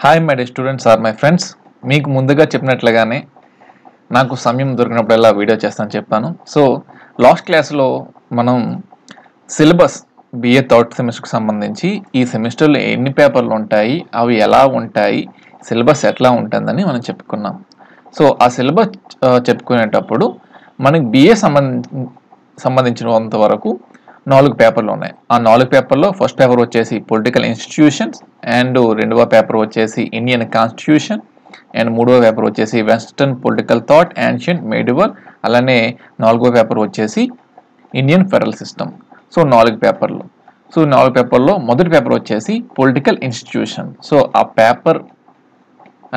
Hi my dear students or my friends. మీకు ముందుగా చెప్పినట్లుగానే నాకు సమయం దొరికినప్పుడల్లా వీడియో చేస్తాను చెప్పాను. సో లాస్ట్ క్లాస్లో మనం సిలబస్ బిఏ థర్డ్ సెమిస్టర్కి సంబంధించి ఈ సెమిస్టర్లో ఎన్ని పేపర్లు ఉంటాయి, అవి ఎలా ఉంటాయి, సిలబస్ ఎట్లా ఉంటుందని మనం చెప్పుకున్నాం. సో ఆ సిలబస్ చెప్పుకునేటప్పుడు మనకి బిఏ సంబంధించినంత వరకు 4 పేపర్లు ఉన్నాయి. ఆ 4 పేపర్లో ఫస్ట్ పేపర్ వచ్చేసి పొలిటికల్ ఇన్స్టిట్యూషన్స్, అండ్ రెండవ పేపర్ వచ్చేసి ఇండియన్ కాన్స్టిట్యూషన్, అండ్ మూడవ పేపర్ వచ్చేసి western political thought, ancient, medieval. అలానే 4వ పేపర్ వచ్చేసి ఇండియన్ ఫెడరల్ సిస్టమ్. సో 4 పేపర్లు. సో 4 పేపర్లో మొదటి పేపర్ వచ్చేసి పొలిటికల్ ఇన్స్టిట్యూషన్. సో ఆ పేపర్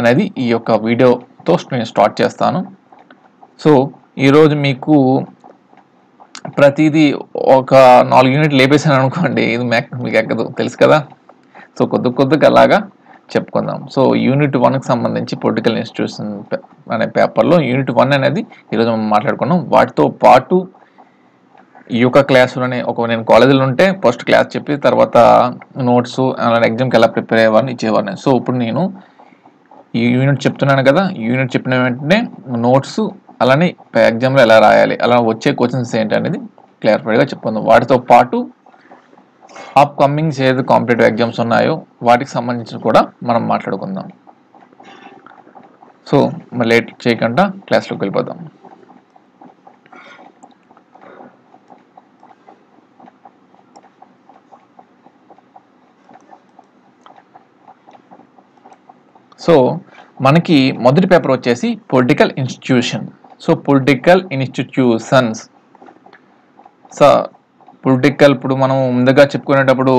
అనేది ఈ యొక్క వీడియోతో నేను స్టార్ట్ చేస్తాను. సో ఈరోజు మీకు ప్రతిదీ ఒక 4 యూనిట్లు లేపేసాను అనుకోండి, ఇది మీకు ఎక్కదు, తెలుసు కదా. సో కొద్దిగా అలాగా చెప్పుకుందాం. సో యూనిట్ 1కి సంబంధించి పొలిటికల్ ఇన్స్టిట్యూషన్ అనే పేపర్లో యూనిట్ 1 అనేది ఈరోజు మనం మాట్లాడుకున్నాం. వాటితో పాటు ఈ యొక్క క్లాసులోనే నేను కాలేజీలో ఉంటే ఫస్ట్ క్లాస్ చెప్పి తర్వాత నోట్స్ అలానే ఎగ్జామ్కి ఎలా ప్రిపేర్ అయ్యేవాడిని ఇచ్చేవాడిని. సో ఇప్పుడు నేను ఈ యూనిట్ చెప్తున్నాను కదా, యూనిట్ చెప్పిన వెంటనే నోట్స్ అలానే ఎగ్జామ్లో ఎలా రాయాలి, అలా వచ్చే క్వశ్చన్స్ ఏంటి అనేది క్లారిఫైడ్గా చెప్పుకుందాం. వాటితో పాటు అప్కమింగ్స్ ఏది కాంపిటేటివ్ ఎగ్జామ్స్ ఉన్నాయో వాటికి సంబంధించి కూడా మనం మాట్లాడుకుందాం. సో మరి లేట్ చేయకుండా క్లాస్లోకి వెళ్ళిపోదాం. సో మనకి మొదటి పేపర్ వచ్చేసి political institution. So political institutions. So political ఇప్పుడు మనం ముందుగా చెప్పుకునేటప్పుడు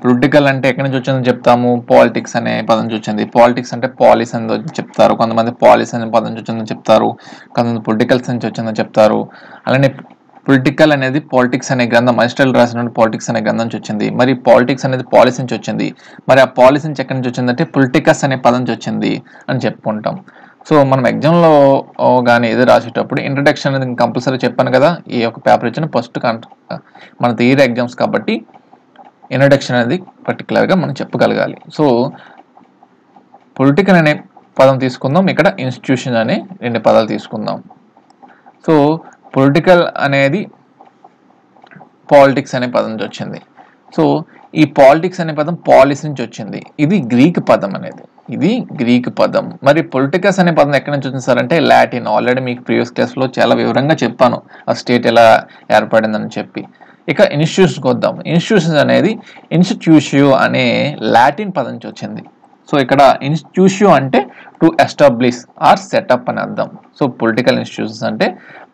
పొలిటికల్ అంటే ఎక్కడి నుంచి వచ్చిందని చెప్తాము, పాలిటిక్స్ అనే పదం నుంచి వచ్చింది. పాలిటిక్స్ అంటే పాలిస్ అని చెప్తారు, కొంతమంది పాలిస్ అనే పదం నుంచి వచ్చిందని చెప్తారు, కొంతమంది పొలిటికల్స్ నుంచి వచ్చిందని చెప్తారు. అలానే పొలిటికల్ అనేది పాలిటిక్స్ అనే గ్రంథం, అరిస్టాటిల్ రాసిన పాలిటిక్స్ అనే గ్రంథం నుంచి వచ్చింది. మరి పాలిటిక్స్ అనేది పాలిస్ నుంచి వచ్చింది. మరి ఆ పాలిస్ నుంచి ఎక్కడి నుంచి వచ్చిందంటే పొలిటికస్ అనే పదం నుంచి వచ్చింది అని చెప్పుకుంటాం. సో మనం ఎగ్జామ్లో కానీ ఏదో రాసేటప్పుడు ఇంట్రడక్షన్ అనేది కంపల్సరీ చెప్పాను కదా, ఈ యొక్క పేపర్ ఇచ్చిన ఫస్ట్ మన థియరీ ఎగ్జామ్స్ కాబట్టి ఇంట్రడక్షన్ అనేది పర్టికులర్గా మనం చెప్పగలగాలి. సో పొలిటికల్ అనే పదం తీసుకుందాం, ఇక్కడ ఇన్స్టిట్యూషన్ అనే 2 పదాలు తీసుకుందాం. సో పొలిటికల్ అనేది పాలిటిక్స్ అనే పదం నుంచి వచ్చింది. సో ఈ పాలిటిక్స్ అనే పదం పాలిస్ నుంచి వచ్చింది. ఇది గ్రీక్ పదం అనేది, ఇది గ్రీక్ పదం. మరి పొలిటికస్ అనే పదం ఎక్కడి నుంచి వచ్చింది సార్ అంటే లాటిన్. ఆల్రెడీ మీకు ప్రీవియస్ క్లాస్లో చాలా వివరంగా చెప్పాను ఆ స్టేట్ ఎలా ఏర్పడిందని చెప్పి. ఇక ఇన్స్టిట్యూషన్కి వద్దాం. ఇన్స్టిట్యూషన్స్ అనేది ఇన్స్టిట్యూషియో అనే లాటిన్ పదం నుంచి వచ్చింది. సో ఇక్కడ ఇన్స్టిట్యూషియో అంటే టు ఎస్టాబ్లిష్ ఆర్ సెటప్ అని అర్థం. సో పొలిటికల్ ఇన్స్టిట్యూషన్స్ అంటే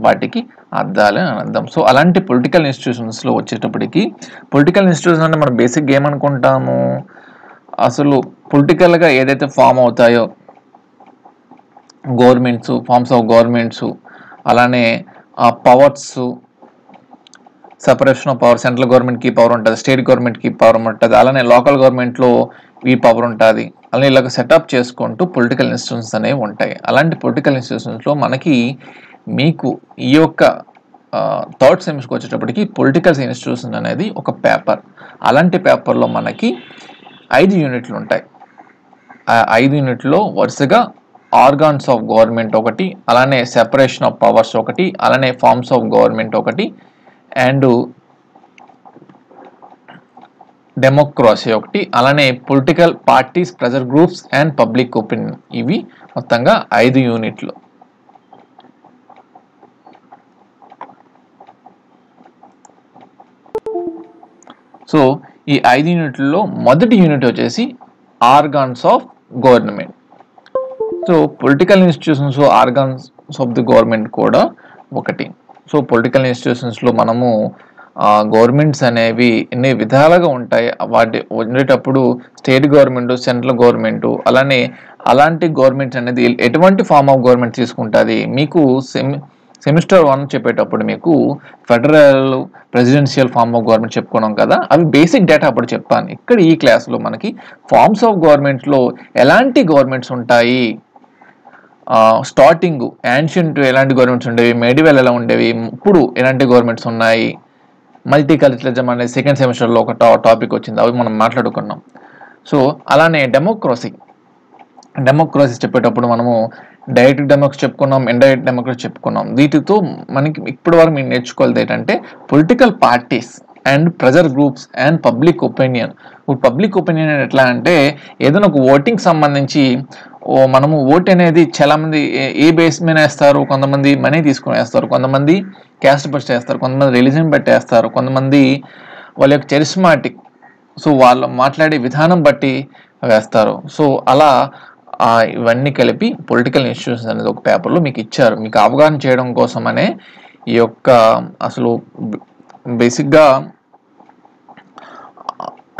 వాటికి అర్థాలు అని అర్థం. సో అలాంటి పొలిటికల్ ఇన్స్టిట్యూషన్స్లో వచ్చేటప్పటికి పొలిటికల్ ఇన్స్టిట్యూషన్స్ అంటే మనం బేసిక్గా ఏమనుకుంటాము, అసలు పొలిటికల్గా ఏదైతే ఫామ్ అవుతాయో గవర్నమెంట్స్, ఫార్మ్స్ ఆఫ్ గవర్నమెంట్స్, అలానే powers, separation of power, central గవర్నమెంట్కి పవర్ ఉంటుంది, స్టేట్ గవర్నమెంట్కి పవర్ ఉంటుంది, అలానే లోకల్ గవర్నమెంట్లో ఈ పవర్ ఉంటుంది. అలానే ఇలాగ సెటప్ చేసుకుంటూ పొలిటికల్ ఇన్స్టిట్యూషన్స్ అనేవి ఉంటాయి. అలాంటి పొలిటికల్ ఇన్స్టిట్యూషన్స్లో మీకు ఈ యొక్క థర్డ్ సెమిస్టర్కి వచ్చేటప్పటికి పొలిటికల్ ఇన్స్టిట్యూషన్ అనేది ఒక పేపర్. అలాంటి పేపర్లో మనకి 5 యూనిట్లు ఉంటాయి. ఆ 5 యూనిట్లో వరుసగా ఆర్గాన్స్ ఆఫ్ గవర్నమెంట్ ఒకటి, అలానే సెపరేషన్ ఆఫ్ పవర్స్ ఒకటి, అలానే ఫార్మ్స్ ఆఫ్ గవర్నమెంట్ ఒకటి, అండ్ డెమోక్రసీ ఒకటి, అలానే political parties, pressure groups and public opinion. ఇవి మొత్తంగా 5 యూనిట్లు. సో ఈ 5 యూనిట్లలో మొదటి యూనిట్ వచ్చేసి organs of government. So political institutions organs of the government కూడా ఒకటి. సో పొలిటికల్ ఇన్స్టిట్యూషన్స్లో మనము గవర్నమెంట్స్ అనేవి ఎన్ని విధాలుగా ఉంటాయి. వాటి ఉండేటప్పుడు స్టేట్ గవర్నమెంట్, సెంట్రల్ గవర్నమెంట్, అలాంటి గవర్నమెంట్స్ అనేది ఎటువంటి ఫార్మ్ ఆఫ్ గవర్నమెంట్ తీసుకుంటుంది. మీకు సెమిస్టర్ 1 చెప్పేటప్పుడు మీకు federal, presidential form of government చెప్పుకున్నాం కదా, అవి బేసిక్ డేటా అప్పుడు చెప్పాను. ఇక్కడ ఈ క్లాస్లో మనకి ఫార్మ్స్ ఆఫ్ గవర్నమెంట్స్లో ఎలాంటి గవర్నమెంట్స్ ఉంటాయి, స్టార్టింగ్ యాన్షియంట్ ఎలాంటి గవర్నమెంట్స్ ఉండేవి, మెడివల్ ఎలా ఉండేవి, ఇప్పుడు ఎలాంటి గవర్నమెంట్స్ ఉన్నాయి, మల్టీ కల్చరలిజం అనేది సెకండ్ సెమిస్టర్లో ఒక టాపిక్ వచ్చింది, అవి మనం మాట్లాడుకున్నాం. సో అలానే డెమోక్రసీ చెప్పేటప్పుడు మనము డైరెక్ట్ డెమోక్రసీ చెప్పుకున్నాం, ఇండైరెక్ట్ డెమోక్రసీ చెప్పుకున్నాం. వీటితో మనకి ఇప్పటి వరకు మీరు నేర్చుకోవాలి ఏంటంటే political parties and pressure groups and public opinion. ఇప్పుడు పబ్లిక్ ఒపీనియన్ ఎట్లా అంటే ఏదైనా ఒక ఓటింగ్ సంబంధించి మనము ఓట్ అనేది చాలా మంది ఏ బేస్ మీద వేస్తారు, కొంతమంది మనీ తీసుకుని వేస్తారు, కొంతమంది క్యాస్ట్ బట్టి వేస్తారు, కొంతమంది రిలీజన్ బట్టి వేస్తారు, కొంతమంది వాళ్ళ యొక్క చరిస్మాటిక్, సో వాళ్ళు మాట్లాడే విధానం బట్టి వేస్తారు. సో అలా ఇవన్నీ కలిపి పొలిటికల్ ఇన్స్టిట్యూషన్స్ అనేది ఒక పేపర్లో మీకు ఇచ్చారు. మీకు అవగాహన చేయడం కోసమనే ఈ యొక్క అసలు బేసిక్గా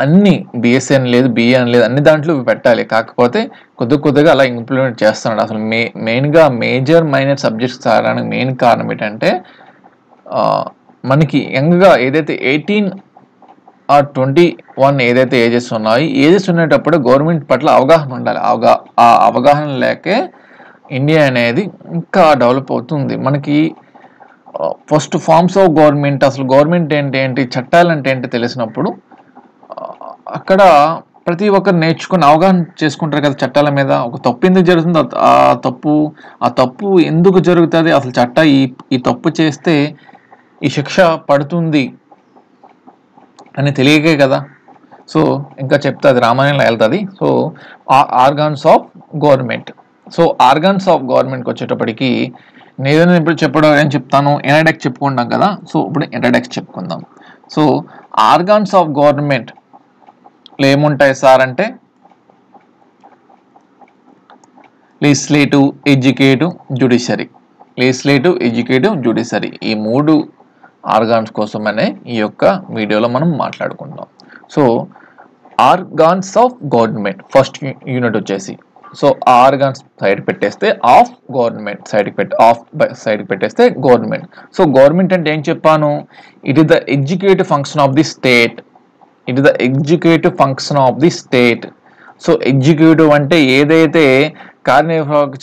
అన్ని బిఎస్సీ అని లేదు, బిఏ అని లేదు, అన్ని దాంట్లో పెట్టాలి. కాకపోతే కొద్దిగా అలా ఇంప్లిమెంట్ చేస్తున్నాడు. అసలు మెయిన్గా మేజర్ మైనర్ సబ్జెక్ట్స్ రావడానికి మెయిన్ కారణం ఏంటంటే మనకి యంగ్గా ఏదైతే 18 or 21 ఏదైతే ఏజెస్ ఉన్నాయో, ఏజెస్ ఉండేటప్పుడు గవర్నమెంట్ పట్ల అవగాహన ఉండాలి. ఆ అవగాహన లేకే ఇండియా అనేది ఇంకా డెవలప్ అవుతుంది. మనకి ఫస్ట్ ఫార్మ్స్ ఆఫ్ గవర్నమెంట్, అసలు గవర్నమెంట్ ఏంటి, చట్టాలు అంటే ఏంటి తెలిసినప్పుడు అక్కడ ప్రతి ఒక్కరు నేర్చుకుని అవగాహన చేసుకుంటారు కదా చట్టాల మీద. ఒక తప్పు ఎందుకు జరుగుతుంది, ఆ తప్పు ఎందుకు జరుగుతుంది, అసలు ఈ తప్పు చేస్తే ఈ శిక్ష పడుతుంది అని తెలియకే కదా. సో ఇంకా చెప్తే అది రామాయణంలో వెళ్తుంది. So organs of government. So organs of గవర్నమెంట్కి వచ్చేటప్పటికి నేను ఇప్పుడు ఏం చెప్తాను, ఎనడెక్స్ చెప్పుకుంటాం కదా. సో ఇప్పుడు ఎనడెక్స్ చెప్పుకుందాం. సో ఆర్గాన్స్ ఆఫ్ గవర్నమెంట్ ఏముంటాయి సార్ అంటే లెజిస్లేటివ్, ఎడ్యుకేటివ్, జ్యుడిషియరీ. ఈ 3 ఆర్గాన్స్ కోసమనే ఈ యొక్క వీడియోలో మనం మాట్లాడుకుంటాం. So organs of government first unit వచ్చేసి, సో ఆర్గాన్స్ సైడ్ పెట్టేస్తే ఆఫ్ గవర్నమెంట్ సైడ్కి పెట్టేస్తే గవర్నమెంట్. సో గవర్నమెంట్ అంటే ఏం చెప్పాను, it is the executive function of the state. So executive అంటే ఏదైతే కార్యనిర్వాహక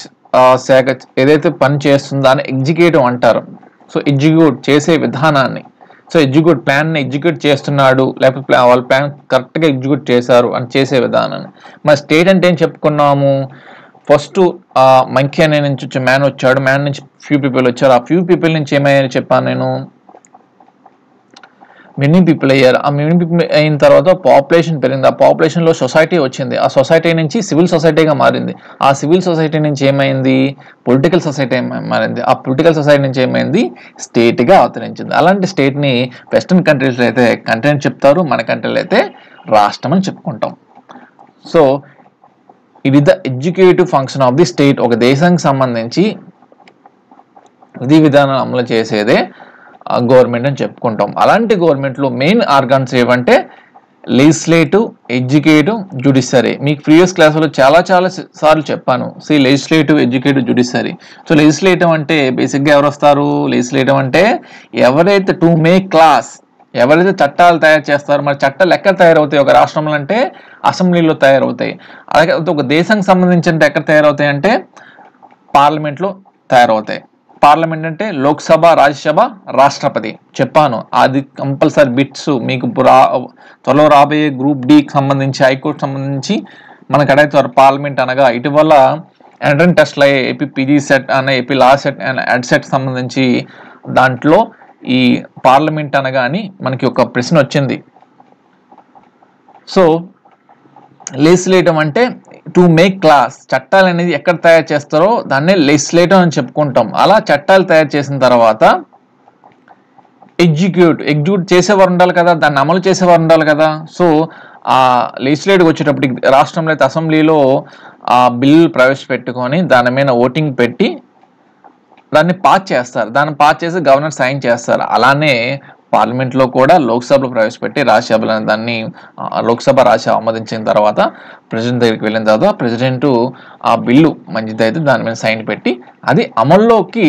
శాఖ ఏదైతే పని చేస్తుందో దాన్ని ఎగ్జిక్యూటివ్ అంటారు. సో ఎగ్జిక్యూట్ చేసే విధానాన్ని, సో ప్లాన్ని ఎగ్జిక్యూట్ చేస్తున్నాడు, లేకపోతే వాళ్ళ ప్లాన్ కరెక్ట్గా ఎగ్జిక్యూట్ చేశారు అని చేసే విధానాన్ని. మరి స్టేట్ అంటే ఏం చెప్పుకున్నాము, ఫస్ట్ మంకీ అనే నుంచి మ్యాన్ వచ్చాడు, మ్యాన్ నుంచి ఫ్యూ పీపుల్ వచ్చారు, ఆ ఫ్యూ పీపుల్ నుంచి ఏమయ్యారని చెప్పాను నేను, మెనీ పీపుల్ అయ్యారు. ఆ మెనీ పీపుల్ అయిన తర్వాత పాపులేషన్ పెరిగింది, ఆ పాపులేషన్లో సొసైటీ వచ్చింది, ఆ సొసైటీ నుంచి సివిల్ సొసైటీగా మారింది, ఆ సివిల్ సొసైటీ నుంచి ఏమైంది పొలిటికల్ సొసైటీ మారింది, ఆ పొలిటికల్ సొసైటీ నుంచి ఏమైంది స్టేట్గా అవతరించింది. అలాంటి స్టేట్ని వెస్టర్న్ కంట్రీస్లో అయితే కంట్రీ అని చెప్తారు, మన కంట్రీలో అయితే రాష్ట్రం అని చెప్పుకుంటాం. సో ఇది the executive function of the state. ఒక దేశానికి సంబంధించి విధి విధానాలు అమలు చేసేదే గవర్నమెంట్ అని చెప్పుకుంటాం. అలాంటి గవర్నమెంట్లో మెయిన్ ఆర్గాన్స్ ఏవంటే లెజిస్లేటివ్, ఎగ్జిక్యూటివ్, జ్యుడిషియరీ. మీకు ప్రీవియస్ క్లాసులో చాలా సార్లు చెప్పాను. Legislative, executive, judiciary. So legislative అంటే బేసిక్గా ఎవరు వస్తారు, లెజిస్లేటివ్ అంటే ఎవరైతే టు మేక్ క్లాస్, ఎవరైతే చట్టాలు తయారు చేస్తారో. మరి చట్టాలు ఎక్కడ తయారవుతాయి ఒక రాష్ట్రంలో అంటే అసెంబ్లీలో తయారవుతాయి. అలాగే ఒక దేశానికి సంబంధించి అంటే ఎక్కడ తయారవుతాయి అంటే పార్లమెంట్లో తయారవుతాయి. పార్లమెంట్ అంటే లోక్సభ, రాజ్యసభ, రాష్ట్రపతి చెప్పాను. అది కంపల్సరీ బిట్స్ మీకు త్వరలో రాబోయే గ్రూప్ డికి సంబంధించి, హైకోర్టు సంబంధించి మనకు అడుగుతారు. పార్లమెంట్ అనగా ఇటీవల ఎంట్రన్స్ టెస్ట్లు అయ్యే ఏపీ పీజీ సెట్ అనే, AP law set and Ed CET సంబంధించి దాంట్లో ఈ పార్లమెంట్ అనగా అని మనకి ఒక ప్రశ్న వచ్చింది. సో లెజిస్లేటివ్ అంటే టు మేక్ క్లాస్, చట్టాలు అనేది ఎక్కడ తయారు చేస్తారో దాన్నే లెజిస్లేటివ్ అని చెప్పుకుంటాం. అలా చట్టాలు తయారు చేసిన తర్వాత ఎగ్జిక్యూట్ చేసేవారు ఉండాలి కదా, దాన్ని అమలు చేసేవారు ఉండాలి కదా. సో ఆ లెజిస్లేటివ్ వచ్చేటప్పటికి రాష్ట్రంలో అయితే అసెంబ్లీలో ఆ బిల్ ప్రవేశపెట్టుకొని దాని మీద ఓటింగ్ పెట్టి దాన్ని పాస్ చేస్తారు. దాన్ని పాస్ చేసి గవర్నర్ సైన్ చేస్తారు. అలానే పార్లమెంట్లో కూడా లోక్సభలో ప్రవేశపెట్టి రాజ్యసభలో దాన్ని లోక్సభ, రాజ్యసభ ఆమోదించిన తర్వాత ప్రెసిడెంట్ దగ్గరికి వెళ్ళిన తర్వాత ప్రెసిడెంట్ ఆ బిల్లు మంచిదైతే దాని మీద సైన్ పెట్టి అది అమల్లోకి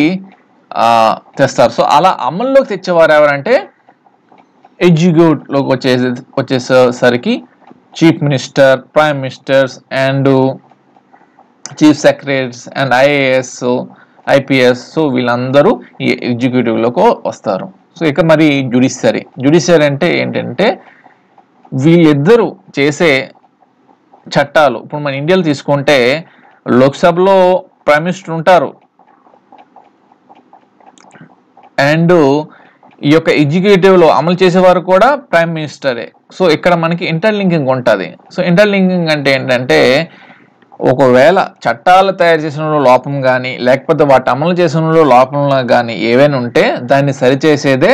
తెస్తారు. సో అలా అమల్లోకి తెచ్చేవారు ఎవరంటే ఎగ్జిక్యూటివ్లోకి వచ్చేసరికి chief minister, prime ministers and chief secretaries and IAS, IPS. So వీళ్ళందరూ ఈ ఎగ్జిక్యూటివ్లోకి వస్తారు. సో ఇక మరి జ్యుడిషియరీ అంటే ఏంటంటే వీళ్ళిద్దరూ చేసే చట్టాలు ఇప్పుడు మన ఇండియాలో తీసుకుంటే లోక్సభలో ప్రైమ్ మినిస్టర్ ఉంటారు అండ్ ఈ యొక్క ఎగ్జిక్యూటివ్లో అమలు చేసేవారు కూడా ప్రైమ్ మినిస్టరే. సో ఇక్కడ మనకి ఇంటర్లింకింగ్ ఉంటుంది. సో ఇంటర్లింకింగ్ అంటే ఏంటంటే ఒకవేళ చట్టాలు తయారు చేసడంలో లోపం కానీ లేకపోతే వాటి అమలు చేసడంలో లోపంలో కానీ ఏవైనా ఉంటే దాన్ని సరిచేసేదే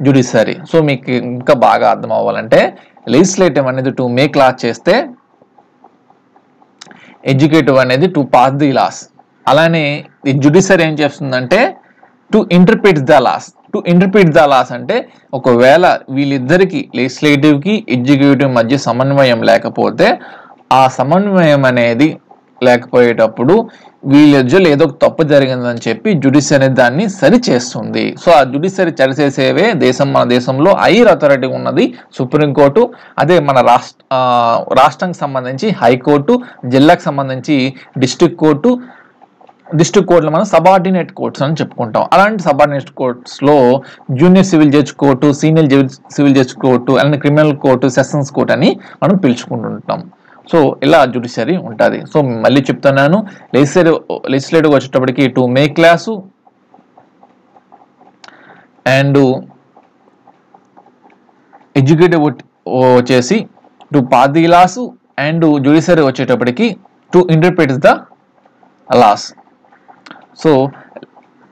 జ్యుడిషియరీ. సో మీకు ఇంకా బాగా అర్థం అవ్వాలంటే లెజిస్లేటివ్ అనేది టు మేక్ లాస్ చేస్తే ఎగ్జిక్యూటివ్ అనేది టు పాస్ ది లాస్. అలానే ఈ జ్యుడిషియరీ ఏం చేస్తుందంటే to interpret the laws. To interpret the laws అంటే ఒకవేళ వీళ్ళిద్దరికి లెజిస్లేటివ్కి ఎగ్జిక్యూటివ్ మధ్య సమన్వయం లేకపోతే ఆ సమన్వయం అనేది లేకపోయేటప్పుడు వీళ్ళిద్దరిలో ఏదో తప్పు జరిగిందని చెప్పి జ్యుడిషియరీ అనేది దాన్ని సరి చేస్తుంది. సో ఆ జ్యుడిషియరీ సరిచేసేవే మన దేశంలో హైయర్ అథారిటీ ఉన్నది సుప్రీంకోర్టు. అదే మన రాష్ట్రానికి సంబంధించి హైకోర్టు, జిల్లాకు సంబంధించి డిస్ట్రిక్ట్ కోర్టులో మనం సబార్డినేట్ కోర్ట్స్ అని చెప్పుకుంటాం. అలాంటి సబార్డినేట్ కోర్ట్స్లో junior civil judge court, senior civil judge court, అలానే క్రిమినల్ కోర్టు, సెషన్స్ కోర్టు అని మనం పిలుచుకుంటుంటాం. సో ఇలా జ్యుడిషియరీ ఉంటుంది. సో మళ్ళీ చెప్తున్నాను, లెజిస్లేటివ్ వచ్చేటప్పటికి to make laws and executive వచ్చేసి to pass the laws and judiciary వచ్చేటప్పటికి to interpret the laws. So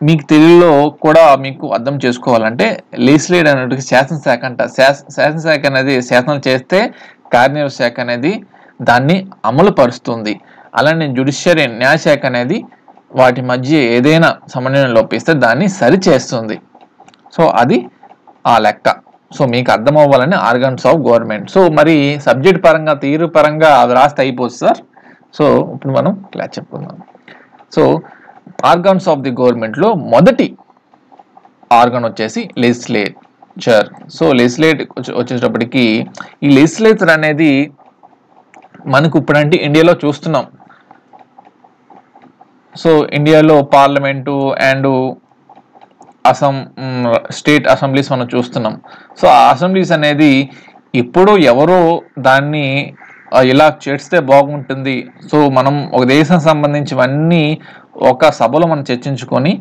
మీకు తెలుగులో కూడా మీకు అర్థం చేసుకోవాలంటే లెజిస్లేటివ్ అనేది శాసనశాఖ అంట. శాసనశాఖ అనేది శాసనాలు చేస్తే కార్యనిర్వాహక శాఖ అనేది దాన్ని అమలు పరుస్తుంది. అలానే జ్యుడిషియరీ న్యాయశాఖ అనేది వాటి మధ్య ఏదైనా సమన్వయం లోపిస్తే దాన్ని సరి చేస్తుంది. సో అది ఆ లెక్క. సో మీకు అర్థం అవ్వాలని ఆర్గన్స్ ఆఫ్ గవర్నమెంట్. సో మరి సబ్జెక్ట్ పరంగా తీరు పరంగా అది రాస్తే అయిపోతుంది సార్. సో ఇప్పుడు మనం క్లాస్ చెప్పుకుందాం. సో ఆర్గన్స్ ఆఫ్ ది గవర్నమెంట్లో మొదటి ఆర్గన్ వచ్చేసి లెజిస్లేచర్. సో వచ్చేటప్పటికి ఈ లెజిస్లేచర్ అనేది మనకు ఇప్పుడంటే ఇండియాలో చూస్తున్నాం. సో ఇండియాలో పార్లమెంటు అండ్ స్టేట్ అసెంబ్లీస్ మనం చూస్తున్నాం. సో ఆ అసెంబ్లీస్ అనేది ఇప్పుడు ఎవరో దాన్ని ఇలా చేస్తే బాగుంటుంది, సో మనం ఒక దేశం సంబంధించివన్నీ ఒక సభలో మనం చర్చించుకొని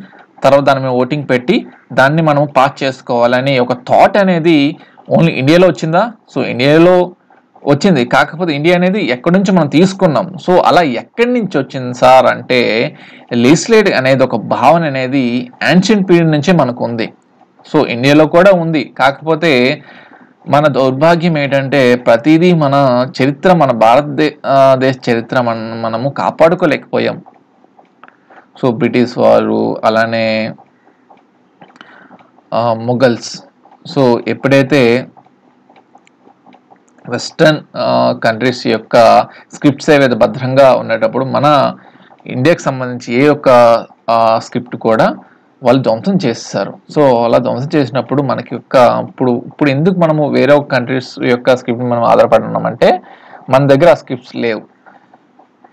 తర్వాత దాని మీద ఓటింగ్ పెట్టి దాన్ని మనం పాస్ చేసుకోవాలని ఒక థాట్ అనేది ఓన్లీ ఇండియాలో వచ్చిందా? సో ఇండియాలో వచ్చింది. కాకపోతే ఇండియా అనేది ఎక్కడి నుంచి మనం తీసుకున్నాం. సో అలా ఎక్కడి నుంచి వచ్చింది సార్ అంటే లెజిస్లేటివ్ అనేది ఒక భావన అనేది యాన్షియంట్ పీరియడ్ నుంచే మనకు ఉంది. సో ఇండియాలో కూడా ఉంది. కాకపోతే మన దౌర్భాగ్యం ఏంటంటే ప్రతిదీ మన చరిత్ర, మన భారతదేశ చరిత్ర మనము కాపాడుకోలేకపోయాం. సో బ్రిటిష్ వారు, అలానే మొఘల్స్, సో ఎప్పుడైతే వెస్టర్న్ కంట్రీస్ యొక్క స్క్రిప్ట్స్ ఏవైతే భద్రంగా ఉండేటప్పుడు మన ఇండియాకి సంబంధించి ఏ యొక్క స్క్రిప్ట్ కూడా వాళ్ళు ధ్వంసం చేస్తారు. సో అలా ధ్వంసం చేసినప్పుడు మనకి ఇప్పుడు ఎందుకు మనము వేరే ఒక కంట్రీస్ యొక్క స్క్రిప్ట్ మనం ఆధారపడున్నామంటే మన దగ్గర ఆ స్క్రిప్ట్స్ లేవు.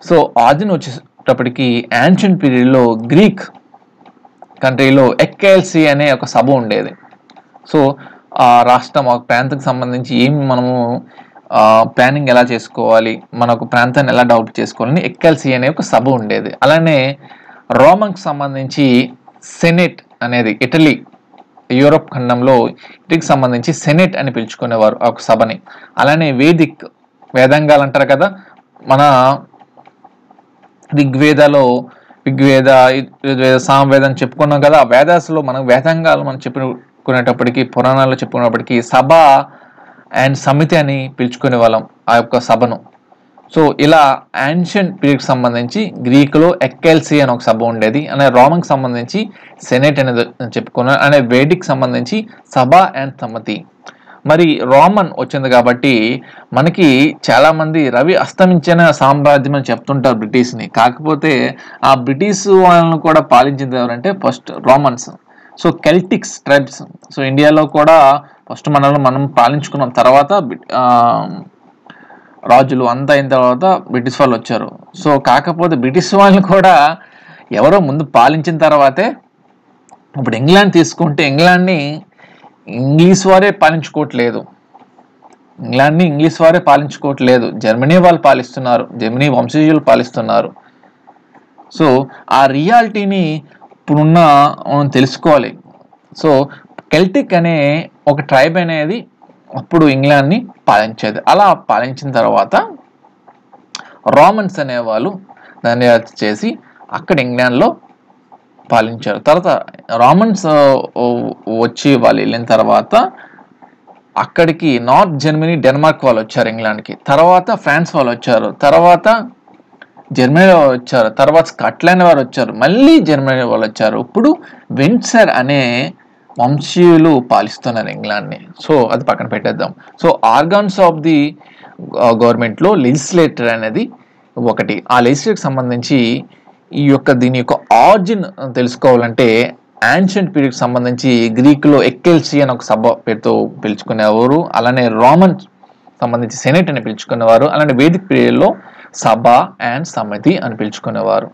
సో ఆదిని వచ్చేటప్పటికి యాన్షియంట్ పీరియడ్లో గ్రీక్ కంట్రీలో ఎక్కేల్సి అనే ఒక సభ ఉండేది. సో ఆ రాష్ట్రం, ఒక ప్రాంతానికి సంబంధించి మనము ప్లానింగ్ ఎలా చేసుకోవాలి, మనకు ప్రాంతాన్ని ఎలా డెవలప్ చేసుకోవాలని ఎక్కేల్సి అనే ఒక సభ ఉండేది. అలానే రోమన్కి సంబంధించి సెనెట్ అనేది ఇటలీ, యూరోప్ ఖండంలో ఇటలీకి సంబంధించి సెనెట్ అని పిలుచుకునేవారు ఒక సభని. అలానే వేదాంగాలు అంటారు కదా, మన ఋగ్వేద, సామవేదం చెప్పుకున్నాం కదా. వేదాస్లో మనం వేదాంగాలు మనం చెప్పుకునేటప్పటికి, పురాణాల్లో చెప్పుకునేటప్పటికి సభ అండ్ సమితి అని పిలుచుకునే వాళ్ళం ఆ యొక్క సభను. సో ఇలా యాన్షియంట్ పీరియడ్కి సంబంధించి గ్రీకులో ఎక్కెల్సి అని ఒక సభ ఉండేది. అనే రోమన్కి సంబంధించి సెనెట్ అనేది చెప్పుకున్నాం. అనే వేదిక్ సంబంధించి సభ అండ్ సమితి. మరి రోమన్ వచ్చింది కాబట్టి మనకి చాలామంది రవి అస్తమించిన సామ్రాజ్యం అని చెప్తుంటారు బ్రిటిష్ని. కాకపోతే ఆ బ్రిటిష్ వాళ్ళను కూడా పాలించింది ఎవరంటే first Romans. So Celtics tribes. So ఇండియాలో కూడా ఫస్ట్ మనం పాలించుకున్నాం. తర్వాత రాజులు అంతా అయిన తర్వాత బ్రిటిష్ వాళ్ళు వచ్చారు. సో కాకపోతే బ్రిటిష్ వాళ్ళని కూడా ఎవరో ముందు పాలించిన తర్వాతే, ఇప్పుడు ఇంగ్లాండ్ తీసుకుంటే ఇంగ్లాండ్ని ఇంగ్లీష్ వారే పాలించుకోవట్లేదు. ఇంగ్లాండ్ని ఇంగ్లీష్ వారే పాలించుకోవట్లేదు, జర్మనీ వాళ్ళు పాలిస్తున్నారు, జర్మనీ వంశీయులు పాలిస్తున్నారు. సో ఆ రియాలిటీని ఇప్పుడున్న మనం తెలుసుకోవాలి. సో కెల్టిక్ అనే ఒక ట్రైబ్ అనేది అప్పుడు ఇంగ్లాండ్ని పాలించేది. అలా పాలించిన తర్వాత రోమన్స్ అనేవాళ్ళు దాన్ని చేసి అక్కడ ఇంగ్లాండ్లో పాలించారు. తర్వాత రోమన్స్ వచ్చి వాళ్ళు వెళ్ళిన తర్వాత అక్కడికి నార్త్ జర్మనీ, డెన్మార్క్ వాళ్ళు వచ్చారు ఇంగ్లాండ్కి. తర్వాత ఫ్రాన్స్ వాళ్ళు వచ్చారు, తర్వాత జర్మనీ వాళ్ళు వచ్చారు, తర్వాత స్కాట్లాండ్ వారు వచ్చారు, మళ్ళీ జర్మనీ వాళ్ళు వచ్చారు. ఇప్పుడు విండ్సర్ అనే వంశీయులు పాలిస్తున్నారు ఇంగ్లాండ్ని. సో అది పక్కన పెట్టేద్దాం. సో ఆర్గాన్స్ ఆఫ్ ది గవర్నమెంట్లో లెజిస్లేటర్ అనేది ఒకటి. ఆ లెజిస్లేటర్కి సంబంధించి దీని యొక్క ఆరిజిన్ తెలుసుకోవాలంటే యాన్షియంట్ పీరియడ్కి సంబంధించి గ్రీకులో ఎక్కెల్సి అని ఒక సభ పేరుతో పిలుచుకునేవారు. అలానే రోమన్ సంబంధించి సెనేట్ అని పిలుచుకునేవారు. అలానే వేదిక్ పీరియడ్లో సభ అండ్ సమితి అని పిలుచుకునేవారు.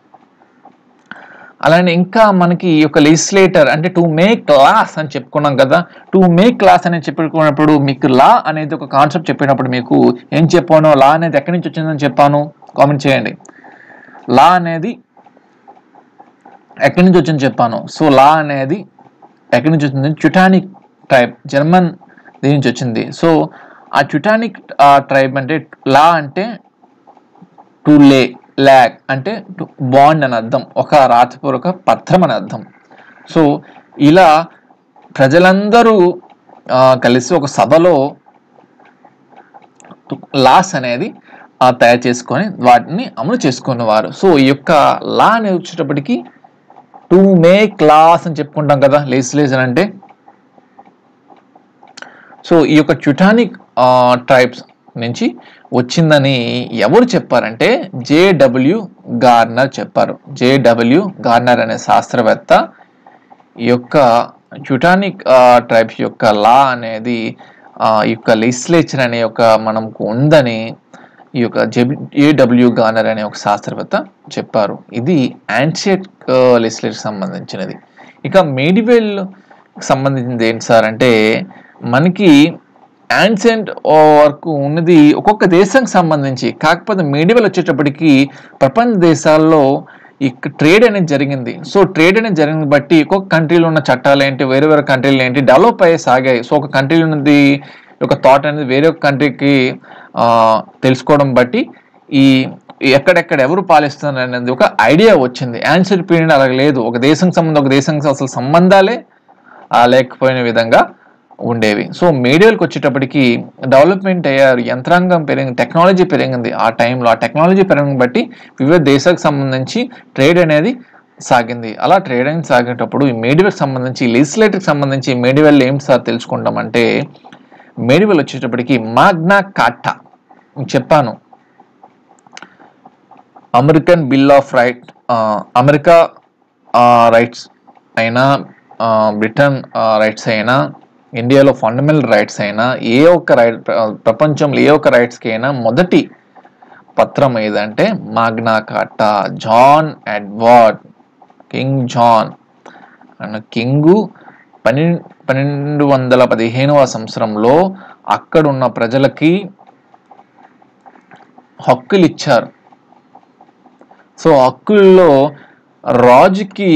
అలానే ఇంకా మనకి ఈ యొక్క లెజిస్లేటర్ అంటే టు మేక్ లాస్ అని చెప్పుకున్నాం కదా. టు మేక్ లాస్ అని చెప్పుకున్నప్పుడు మీకు లా అనేది ఒక కాన్సెప్ట్ చెప్పినప్పుడు మీకు ఏం చెప్పాను, లా అనేది ఎక్కడి నుంచి వచ్చిందని చెప్పాను, కామెంట్ చేయండి. లా అనేది ఎక్కడి నుంచి వచ్చిందని చెప్పాను. సో లా అనేది ఎక్కడి నుంచి వచ్చింది, చుటానిక్ ట్రైబ్, జర్మన్ దీని నుంచి వచ్చింది. సో ఆ చుటానిక్ ట్రైబ్ అంటే లా అంటే టు లే, ల్యాగ్ అంటే బాండ్ అని అర్థం, ఒక రాతపూర్వక పత్రం అని అర్థం. సో ఇలా ప్రజలందరూ కలిసి ఒక సభలో లాస్ అనేది తయారు చేసుకొని వాటిని అమలు చేసుకునేవారు. సో ఈ యొక్క లా అనేది వచ్చేటప్పటికి టు మేక్ లాస్ అని చెప్పుకుంటాం కదా లెజిస్లేషన్ అంటే. సో ఈ యొక్క చుటానిక్ ట్రైబ్స్ నుంచి వచ్చిందని ఎవరు చెప్పారంటే జేడబ్ల్యూ గార్నర్ చెప్పారు. జేడబ్ల్యూ గార్నర్ అనే శాస్త్రవేత్త ఈ యొక్క చుటానిక్ ట్రైబ్స్ యొక్క లా అనేది ఈ యొక్క లెజిస్లేచర్ అనే ఒక మనకు ఉందని ఈ యొక్క జేడబ్ల్యూ గార్నర్ అనే ఒక శాస్త్రవేత్త చెప్పారు. ఇది యాన్షియంట్ లెజిస్లేచర్ సంబంధించినది. ఇక మెడివల్ సంబంధించింది ఏంటి సార్ అంటే మనకి యాన్షియంట్ వరకు ఉన్నది ఒక్కొక్క దేశానికి సంబంధించి. కాకపోతే మెడివల్ వచ్చేటప్పటికి ప్రపంచ దేశాల్లో ఈ ట్రేడ్ అనేది జరిగింది. సో ట్రేడ్ అనేది జరిగింది బట్టి ఒక్కొక్క కంట్రీలో ఉన్న చట్టాలు ఏంటి, వేరే వేరే కంట్రీలు ఏంటి డెవలప్ అయ్యి సాగాయి. సో ఒక కంట్రీలో ఉన్నది ఒక థాట్ అనేది వేరే ఒక కంట్రీకి తెలుసుకోవడం బట్టి ఈ ఎక్కడెక్కడ ఎవరు పాలిస్తున్నారు అనేది ఒక ఐడియా వచ్చింది. యాన్షియంట్ పీరియడ్ అలా లేదు, ఒక దేశం సంబంధం ఒక దేశానికి అసలు సంబంధాలే లేకపోయిన విధంగా ఉండేవి. సో మీడియాలకు వచ్చేటప్పటికి డెవలప్మెంట్ అయ్యారు, యంత్రాంగం పెరిగింది, టెక్నాలజీ పెరిగింది. ఆ టైంలో ఆ టెక్నాలజీ పెరిగిన బట్టి వివిధ దేశాలకు సంబంధించి ట్రేడ్ అనేది సాగింది. అలా ట్రేడ్ అనేది సాగేటప్పుడు ఈ మీడియాకి సంబంధించి లెజిస్లేటర్కి సంబంధించి మీడియాలో ఏం సార్ తెలుసుకుంటామంటే మీడియాలో వచ్చేటప్పటికి మాగ్నా కార్టా చెప్పాను, American bill of right, America rights అయినా బ్రిటన్ రైట్స్ అయినా ఇండియాలో ఫండమెంటల్ రైట్స్ అయినా ఏ ఒక్క రైట్ ప్రపంచంలో ఏ ఒక్క రైట్స్కి అయినా మొదటి పత్రం ఏదంటే మాగ్నా కార్టా. జాన్ ఎడ్వర్డ్ కింగ్ జాన్ అన్న కింగు 1215వ సంవత్సరంలో అక్కడున్న ప్రజలకి హక్కులు ఇచ్చారు. సో హక్కుల్లో రాజుకి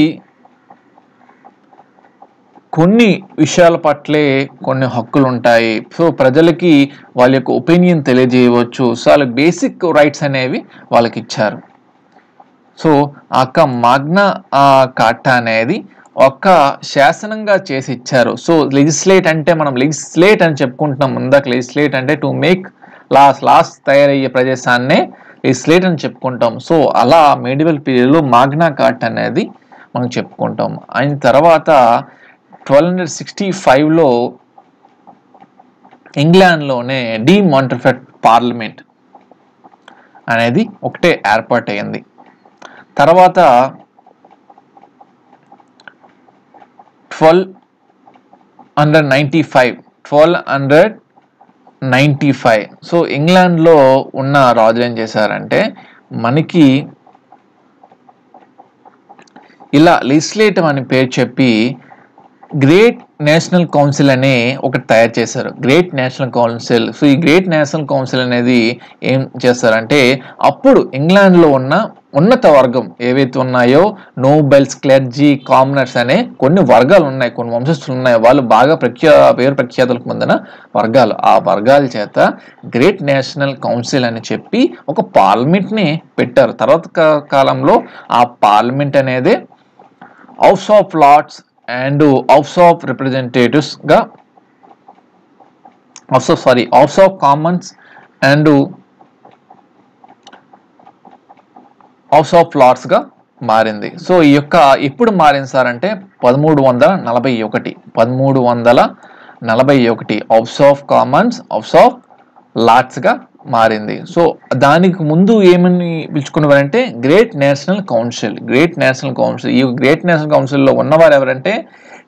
కొన్ని విషయాల పట్లే కొన్ని హక్కులు ఉంటాయి. సో ప్రజలకి వాళ్ళ యొక్క ఒపీనియన్ తెలియజేయవచ్చు. సో వాళ్ళ బేసిక్ రైట్స్ అనేవి వాళ్ళకి ఇచ్చారు. సో ఆ మాగ్నా కార్టా అనేది ఒక శాసనంగా చేసి ఇచ్చారు. సో లెజిస్లేట్ అంటే మనం లెజిస్లేట్ అని చెప్పుకుంటున్నాం ముందాక. లెజిస్లేట్ అంటే టు మేక్ లాస్ తయారయ్యే ప్రదేశాన్నే లెజిస్లేట్ అని చెప్పుకుంటాం. సో అలా మెడివల్ పీరియడ్లో మాగ్నా కార్టా అనేది మనం చెప్పుకుంటాం. అయిన తర్వాత 1265లో ఇంగ్లాండ్లోనే డి మాంటఫోర్ట్ పార్లమెంట్ అనేది ఒకటే ఏర్పాటైంది. తర్వాత 1295 సో ఇంగ్లాండ్లో ఉన్న రాజులు ఏం చేశారంటే మనకి ఇలా లెజిస్లేటివ్ అని పేరు చెప్పి గ్రేట్ నేషనల్ కౌన్సిల్ అనే ఒకటి తయారు చేశారు, గ్రేట్ నేషనల్ కౌన్సిల్. సో ఈ గ్రేట్ నేషనల్ కౌన్సిల్ అనేది ఏం చేస్తారంటే, అప్పుడు ఇంగ్లాండ్లో ఉన్న ఉన్నత వర్గం ఏవైతే ఉన్నాయో, నోబెల్స్, క్లెర్జీ, కామనర్స్ అనే కొన్ని వర్గాలు ఉన్నాయి, కొన్ని వంశస్థులు ఉన్నాయి, వాళ్ళు బాగా పేరు ప్రఖ్యాతులకు పొందిన వర్గాలు. ఆ వర్గాల చేత గ్రేట్ నేషనల్ కౌన్సిల్ అని చెప్పి ఒక పార్లమెంట్ని పెట్టారు. తర్వాత కాలంలో ఆ పార్లమెంట్ అనేది House of Lords and House of Representatives గా House of Commons and House of Lords గా మారింది. సో ఈ యొక్క ఎప్పుడు మారింది సార్ అంటే 1341 House of Commons, House of Lords గా మారింది. సో దానికి ముందు ఏమని పిలుచుకునేవారంటే గ్రేట్ నేషనల్ కౌన్సిల్. ఈ గ్రేట్ నేషనల్ కౌన్సిల్లో ఉన్నవారు ఎవరంటే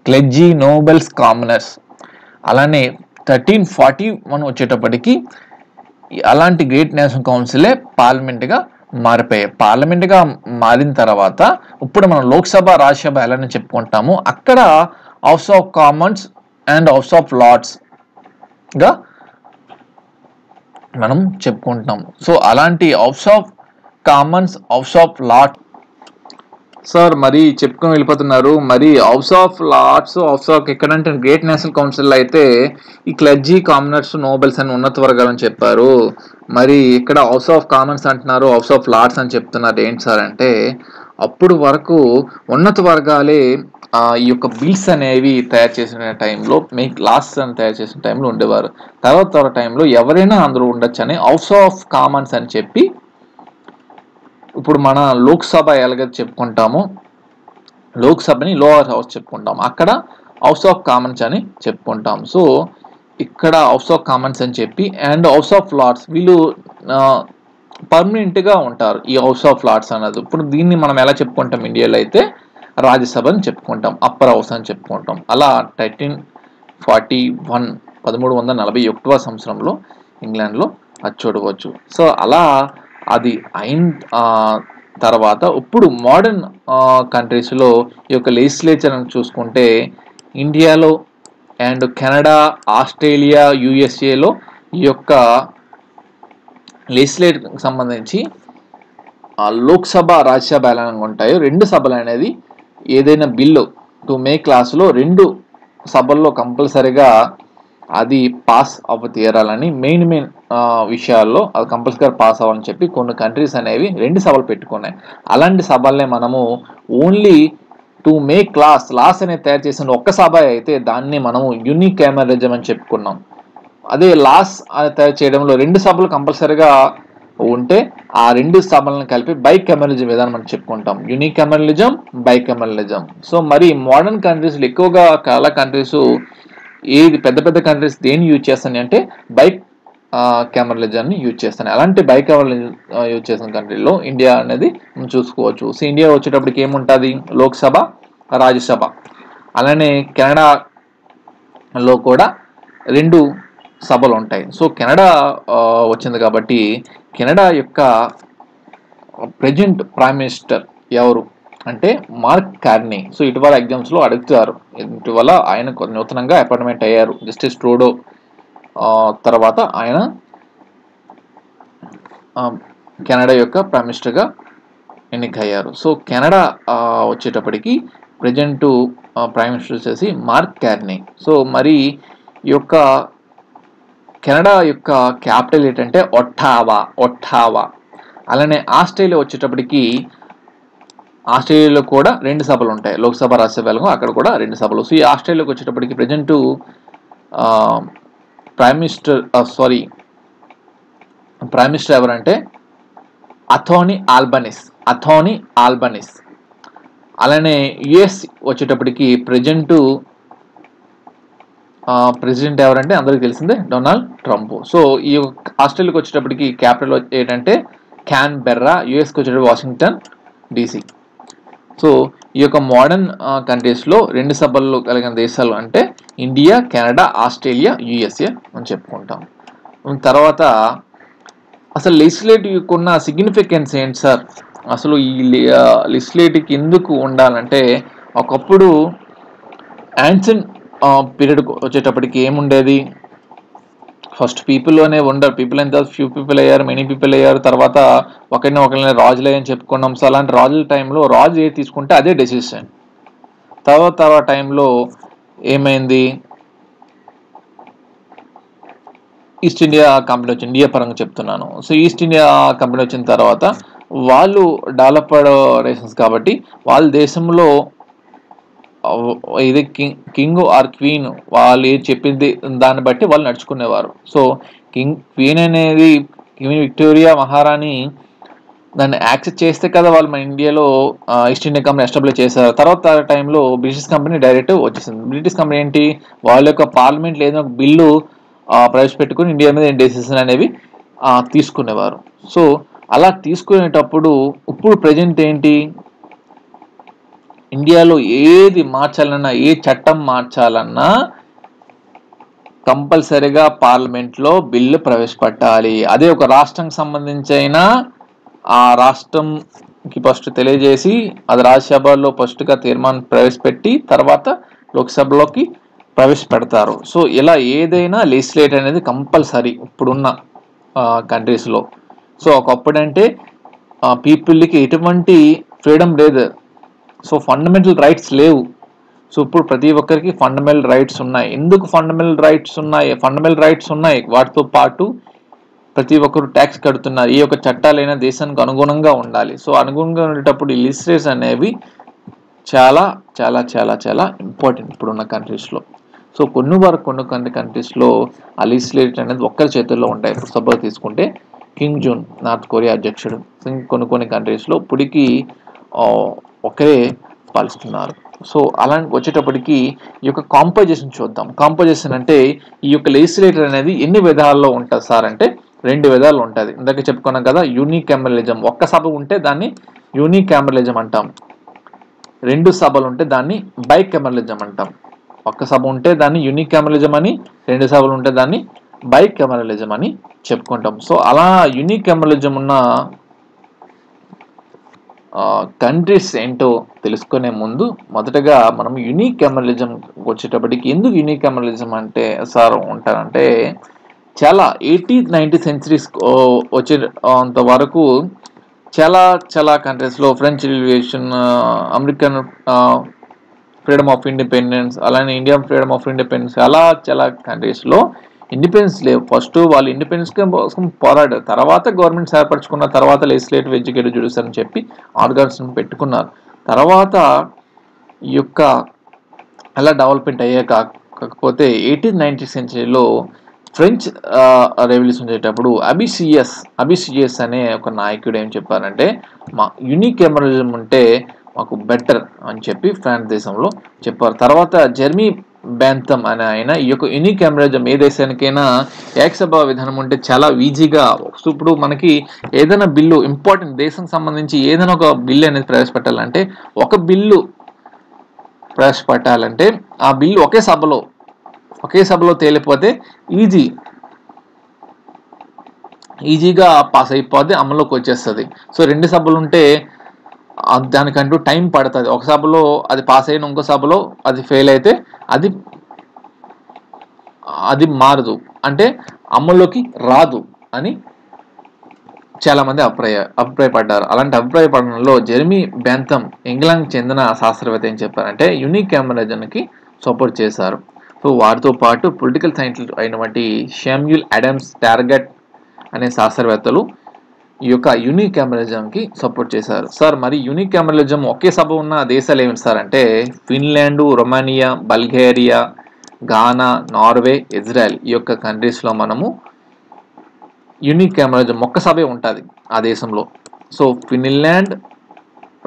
క్లెర్జీ, నోబెల్స్, కామనర్స్. అలానే 1341 వచ్చేటప్పటికి అలాంటి గ్రేట్ నేషనల్ కౌన్సిలే పార్లమెంట్గా మారిపోయాయి. పార్లమెంట్గా మారిన తర్వాత ఇప్పుడు మనం లోక్సభ, రాజ్యసభ ఎలా చెప్పుకుంటాము, అక్కడ House of Commons and House of Lords గా మనం చెప్పుకుంటున్నాం. సో అలాంటి House of Commons, House of Lords sir మరి చెప్పుకొని వెళ్ళిపోతున్నారు. మరి House of Lords, House of ఎక్కడంటే గ్రేట్ నేషనల్ కౌన్సిల్ అయితే ఈ క్లెర్జీ, కామనర్స్, నోబెల్స్ అని ఉన్నత వర్గాలని చెప్పారు. మరి ఇక్కడ హౌస్ ఆఫ్ కామన్స్ అంటున్నారు, హౌస్ ఆఫ్ లార్డ్స్ అని చెప్తున్నారు. ఏంటి సార్ అంటే అప్పుడు వరకు ఉన్నత వర్గాలే ఈ యొక్క బిల్స్ అనేవి తయారు చేసిన టైంలో, లాస్ అని తయారు చేసిన టైంలో ఉండేవారు. తర్వాత టైంలో ఎవరైనా అందరూ ఉండొచ్చు అని హౌస్ ఆఫ్ కామన్స్ అని చెప్పి, ఇప్పుడు మన లోక్సభ ఎలాగైతే చెప్పుకుంటామో లోక్సభని లోవర్ హౌస్ చెప్పుకుంటాం, అక్కడ హౌస్ ఆఫ్ కామన్స్ అని చెప్పుకుంటాం. సో ఇక్కడ హౌస్ ఆఫ్ కామన్స్ అని చెప్పి అండ్ హౌస్ ఆఫ్ లార్డ్స్ వీళ్ళు పర్మనెంట్గా ఉంటారు. ఈ హౌస్ ఆఫ్ లార్డ్స్ అన్నది ఇప్పుడు దీన్ని మనం ఎలా చెప్పుకుంటాం, ఇండియాలో అయితే రాజ్యసభ అని చెప్పుకుంటాం, అప్పర్ హౌస్ అని చెప్పుకుంటాం. అలా 1341 సంవత్సరంలో ఇంగ్లాండ్లో అది చూడవచ్చు. సో అలా అది అయిన తర్వాత ఇప్పుడు మోడర్న్ కంట్రీస్లో ఈ యొక్క లెజిస్లేచర్ అని చూసుకుంటే ఇండియాలో అండ్ కెనడా, ఆస్ట్రేలియా, యుఎస్ఏలో ఈ యొక్క లెజిస్లేటర్కి సంబంధించి లోక్సభ, రాజ్యసభ ఎలా ఉంటాయో రెండు సభలు అనేది ఏదైనా బిల్లు టు మేక్ క్లాసులో రెండు సభల్లో కంపల్సరీగా అది పాస్ అవ్వ తీరాలని మెయిన్ విషయాల్లో అది కంపల్సరీగా పాస్ అవ్వాలని చెప్పి కొన్ని కంట్రీస్ అనేవి రెండు సభలు పెట్టుకున్నాయి. అలాంటి సభలనే మనము ఓన్లీ టు మేక్ లాస్ అనేది తయారు చేసిన ఒక్క సభ అయితే దాన్ని మనము యూనికామెరలిజం అని చెప్పుకున్నాం. అదే లాస్ తయారు చేయడంలో రెండు సభలు కంపల్సరీగా ఉంటే ఆ రెండు సభలను కలిపి బైకెమెరలిజం విధానం మనం చెప్పుకుంటాం, యూనికామెరలిజం, బైకెమెరలిజం. సో మరి మోడర్న్ కంట్రీస్లో ఎక్కువగా చాలా కంట్రీస్ ఏది పెద్ద కంట్రీస్ దేన్ని యూజ్ చేస్తాయి అంటే కెమెరలిజాన్ని యూజ్ చేస్తాను. అలాంటి కెమెరలిజం యూజ్ చేసిన కంట్రీలో ఇండియా అనేది మనం చూసుకోవచ్చు. సో ఇండియా వచ్చేటప్పటికి ఏముంటుంది, లోక్సభ, రాజ్యసభ. అలానే కెనడాలో కూడా రెండు సభలు ఉంటాయి. సో కెనడా వచ్చింది కాబట్టి కెనడా యొక్క ప్రెజెంట్ ప్రైమ్ మినిస్టర్ ఎవరు అంటే మార్క్ కార్నీ. సో ఇటీవల ఎగ్జామ్స్లో అడుగుతారు, ఇటీవల ఆయన నూతనంగా అపాయింట్మెంట్ అయ్యారు, జస్టిస్ ట్రూడో తర్వాత ఆయన కెనడా యొక్క ప్రైమ్ మినిస్టర్గా ఎన్నికయ్యారు. సో కెనడా వచ్చేటప్పటికి ప్రజెంట్ ప్రైమ్ మినిస్టర్ వచ్చేసి మార్క్ కార్నీ. సో మరి ఈ యొక్క కెనడా యొక్క క్యాపిటల్ ఏంటంటే ఒట్టావా. అలానే ఆస్ట్రేలియా వచ్చేటప్పటికి ఆస్ట్రేలియాలో కూడా రెండు సభలు ఉంటాయి, లోక్సభ, రాజ్యసభలో అక్కడ కూడా రెండు సభలు. సో ఈ ఆస్ట్రేలియాకి వచ్చేటప్పటికి ప్రజెంట్ ప్రైమ్ మినిస్టర్ ఎవరంటే అథోనీ ఆల్బనీస్. అలానే యుఎస్ వచ్చేటప్పటికి ప్రెసిడెంట్ ఎవరంటే అందరికీ తెలిసిందే డొనాల్డ్ ట్రంప్. సో ఈ ఆస్ట్రేలియాకి వచ్చేటప్పటికి క్యాపిటల్ ఏంటంటే క్యాన్బెర్రా, యుఎస్కి వచ్చేటప్పుడు వాషింగ్టన్ DC. సో ఈ యొక్క మోడర్న్ కంట్రీస్లో రెండు సభల్లో కలిగిన దేశాలు అంటే ఇండియా, కెనడా, ఆస్ట్రేలియా, USA అని చెప్పుకుంటాం. తర్వాత అసలు లెజిస్లేటివ్కి ఉన్న సిగ్నిఫికెన్స్ ఏంటి సార్, అసలు ఈ లెజిస్లేటివ్కి ఎందుకు ఉండాలంటే ఒకప్పుడు యాన్సెంట్ పీరియడ్ వచ్చేటప్పటికి ఏముండేది, ఫస్ట్ పీపుల్ అనే ఉండరు, పీపుల్ అయిన తర్వాత ఫ్యూ పీపుల్ అయ్యారు, మెనీ పీపుల్ అయ్యారు, తర్వాత ఒకరిని రాజులు అయ్యని చెప్పుకున్నాం. సో అలాంటి రాజుల టైంలో రాజు ఏది తీసుకుంటే అదే డెసిషన్. తర్వాత టైంలో ఏమైంది, ఈస్ట్ ఇండియా కంపెనీ వచ్చింది, ఇండియా పరంగా చెప్తున్నాను. సో ఈస్ట్ ఇండియా కంపెనీ వచ్చిన తర్వాత వాళ్ళు డెవలప్డ్ నేషన్స్ కాబట్టి వాళ్ళ దేశంలో ఇది కింగ్ ఆర్ క్వీన్ వాళ్ళు ఏది చెప్పింది దాన్ని బట్టి వాళ్ళు నడుచుకునేవారు. సో క్వీన్ అనేది క్వీన్ విక్టోరియా మహారాణి దాన్ని యాక్సెప్ట్ చేస్తే కదా వాళ్ళు మన ఇండియాలో ఈస్ట్ ఇండియా కంపెనీ ఎస్టాబ్లిష్ చేశారు. తర్వాత టైంలో బ్రిటిష్ కంపెనీ డైరెక్ట్ వచ్చేసింది. బ్రిటిష్ కంపెనీ ఏంటి, వాళ్ళ యొక్క పార్లమెంట్లో ఏదైనా ఒక బిల్లు ప్రవేశపెట్టుకుని ఇండియా మీద డెసిషన్ అనేవి తీసుకునేవారు. సో అలా తీసుకునేటప్పుడు ఇప్పుడు ప్రజెంట్ ఏంటి, ఇండియాలో ఏది మార్చాలన్నా, ఏ చట్టం మార్చాలన్నా కంపల్సరిగా పార్లమెంట్లో బిల్లు ప్రవేశపెట్టాలి. అదే ఒక రాష్ట్రానికి సంబంధించి అయినా ఆ రాష్ట్రంకి ఫస్ట్ తెలియజేసి అది రాజ్యసభలో ఫస్ట్గా తీర్మానం ప్రవేశపెట్టి తర్వాత లోక్సభలోకి ప్రవేశపెడతారు. సో ఇలా ఏదైనా లెజిస్లేట్ అనేది కంపల్సరీ ఇప్పుడున్న కంట్రీస్లో. సో ఒకప్పుడంటే పీపుల్కి ఎటువంటి ఫ్రీడమ్ లేదు, సో ఫండమెంటల్ రైట్స్ లేవు. సో ఇప్పుడు ప్రతి ఒక్కరికి ఫండమెంటల్ రైట్స్ ఉన్నాయి. ఎందుకు ఫండమెంటల్ రైట్స్ ఉన్నాయి, ఫండమెంటల్ రైట్స్ ఉన్నాయి, వాటితో పాటు ప్రతి ఒక్కరు ట్యాక్స్ కడుతున్నారు. ఈ యొక్క చట్టాలైనా దేశానికి అనుగుణంగా ఉండాలి. సో అనుగుణంగా ఉండేటప్పుడు ఈ లిజిస్లేషన్స్ అనేవి చాలా చాలా చాలా చాలా ఇంపార్టెంట్ ఇప్పుడున్న కంట్రీస్లో. సో కొన్ని కంట్రీస్లో ఆ లిజిస్లేషన్ అనేది ఒక్కరి చేతుల్లో ఉంటాయి. ఇప్పుడు సపోజ్ తీసుకుంటే కిమ్ జూన్ నార్త్ కొరియా అధ్యక్షుడు, కొన్ని కంట్రీస్లో ఇప్పటికీ ఒకరే పాలిస్తున్నారు. సో అలాంటి వచ్చేటప్పటికి ఈ యొక్క కాంపోజిషన్ చూద్దాం. కాంపోజిషన్ అంటే ఈ యొక్క లెజిస్లేటర్ అనేది ఎన్ని విధాల్లో ఉంటుంది సార్ అంటే 2 విధాలు ఉంటుంది. ఇందాక చెప్పుకున్నాం కదా, యూనికామెరలిజం. ఒక్క సభ ఉంటే దాన్ని యూనికామెరలిజం అంటాం, 2 సభలు ఉంటే దాన్ని బైకామెరలిజం అంటాం. ఒక్క సభ ఉంటే దాన్ని యూనికామెరలిజం అని, 2 సభలు ఉంటే దాన్ని బైకామెరలిజం అని చెప్పుకుంటాం. సో అలా యూనికామెరలిజం ఉన్న కంట్రీస్ ఏంటో తెలుసుకునే ముందు మొదటగా మనం యూనికామెరలిజం వచ్చేటప్పటికి, ఎందుకు యూనికామెరలిజం అంటే సార్ ఉంటారంటే చాలా 80th 90th సెంచరీస్ వచ్చేంత వరకు చాలా కంట్రీస్లో French revolution, American freedom of independence, అలానే ఇండియన్ ఫ్రీడమ్ ఆఫ్ ఇండిపెండెన్స్, అలా చాలా కంట్రీస్లో ఇండిపెండెన్స్ లేవు. ఫస్ట్ వాళ్ళు ఇండిపెండెన్స్ కోసం పోరాడారు, తర్వాత గవర్నమెంట్ ఏర్పరచుకున్న తర్వాత లెజిస్లేటివ్, ఎగ్జిక్యూటివ్, జ్యుడిషియల్ అని చెప్పి ఆర్గాన్స్ పెట్టుకున్నారు. తర్వాత ఈ యొక్క అలా డెవలప్మెంట్ అయ్యాక కాకపోతే 18th 90th సెంచరీలో ఫ్రెంచ్ రెవల్యూషన్ వచ్చేటప్పుడు అబిసియస్ అనే ఒక నాయకుడు ఏం చెప్పారంటే, మా యూనికామెరలిజం ఉంటే మాకు బెటర్ అని చెప్పి ఫ్రాన్స్ దేశంలో చెప్పారు. తర్వాత జెర్మీ బెంథమ్ అనే ఆయన ఈ యొక్క యూనికామెరలిజం ఏ దేశానికైనా ఏకసభ విధానం ఉంటే చాలా ఈజీగా, ఇప్పుడు మనకి ఏదైనా బిల్లు ఇంపార్టెంట్ దేశం సంబంధించి ఏదైనా ఒక బిల్లు అనేది ప్రవేశపెట్టాలంటే, ఒక బిల్లు ప్రవేశపెట్టాలంటే ఆ బిల్లు ఒకే సభలో తేలిపోతే ఈజీగా పాస్ అయిపోతే అమల్లోకి వచ్చేస్తుంది. సో 2 సభలు ఉంటే దానికంటూ టైం పడుతుంది. ఒక సభలో అది పాస్ అయిన ఇంకో సభలో అది ఫెయిల్ అయితే అది మారదు, అంటే అమల్లోకి రాదు అని చాలా మంది అభిప్రాయపడ్డారు. అలాంటి అభిప్రాయపడడంలో జెర్మీ బెంథమ్ ఇంగ్లాండ్కి చెందిన శాస్త్రవేత్త ఏం చెప్పారంటే యూనికామెరలిజంకి సపోర్ట్ చేశారు. సో వారితో పాటు పొలిటికల్ సైంటిస్ట్ అయినటువంటి శామ్యూల్ అడమ్స్ టార్గెట్ అనే శాస్త్రవేత్తలు ఈ యొక్క యూనికామెరలిజంకి సపోర్ట్ చేశారు. సార్ మరి యూనికామెరలిజం ఒకే సభ ఉన్న దేశాలు ఏమిటి సార్ అంటే, Finland, Romania, Bulgaria, Ghana, Norway, Israel. ఈ యొక్క కంట్రీస్లో మనము యూనికామెరలిజం ఒక్క సభే ఉంటుంది ఆ దేశంలో. So Finland,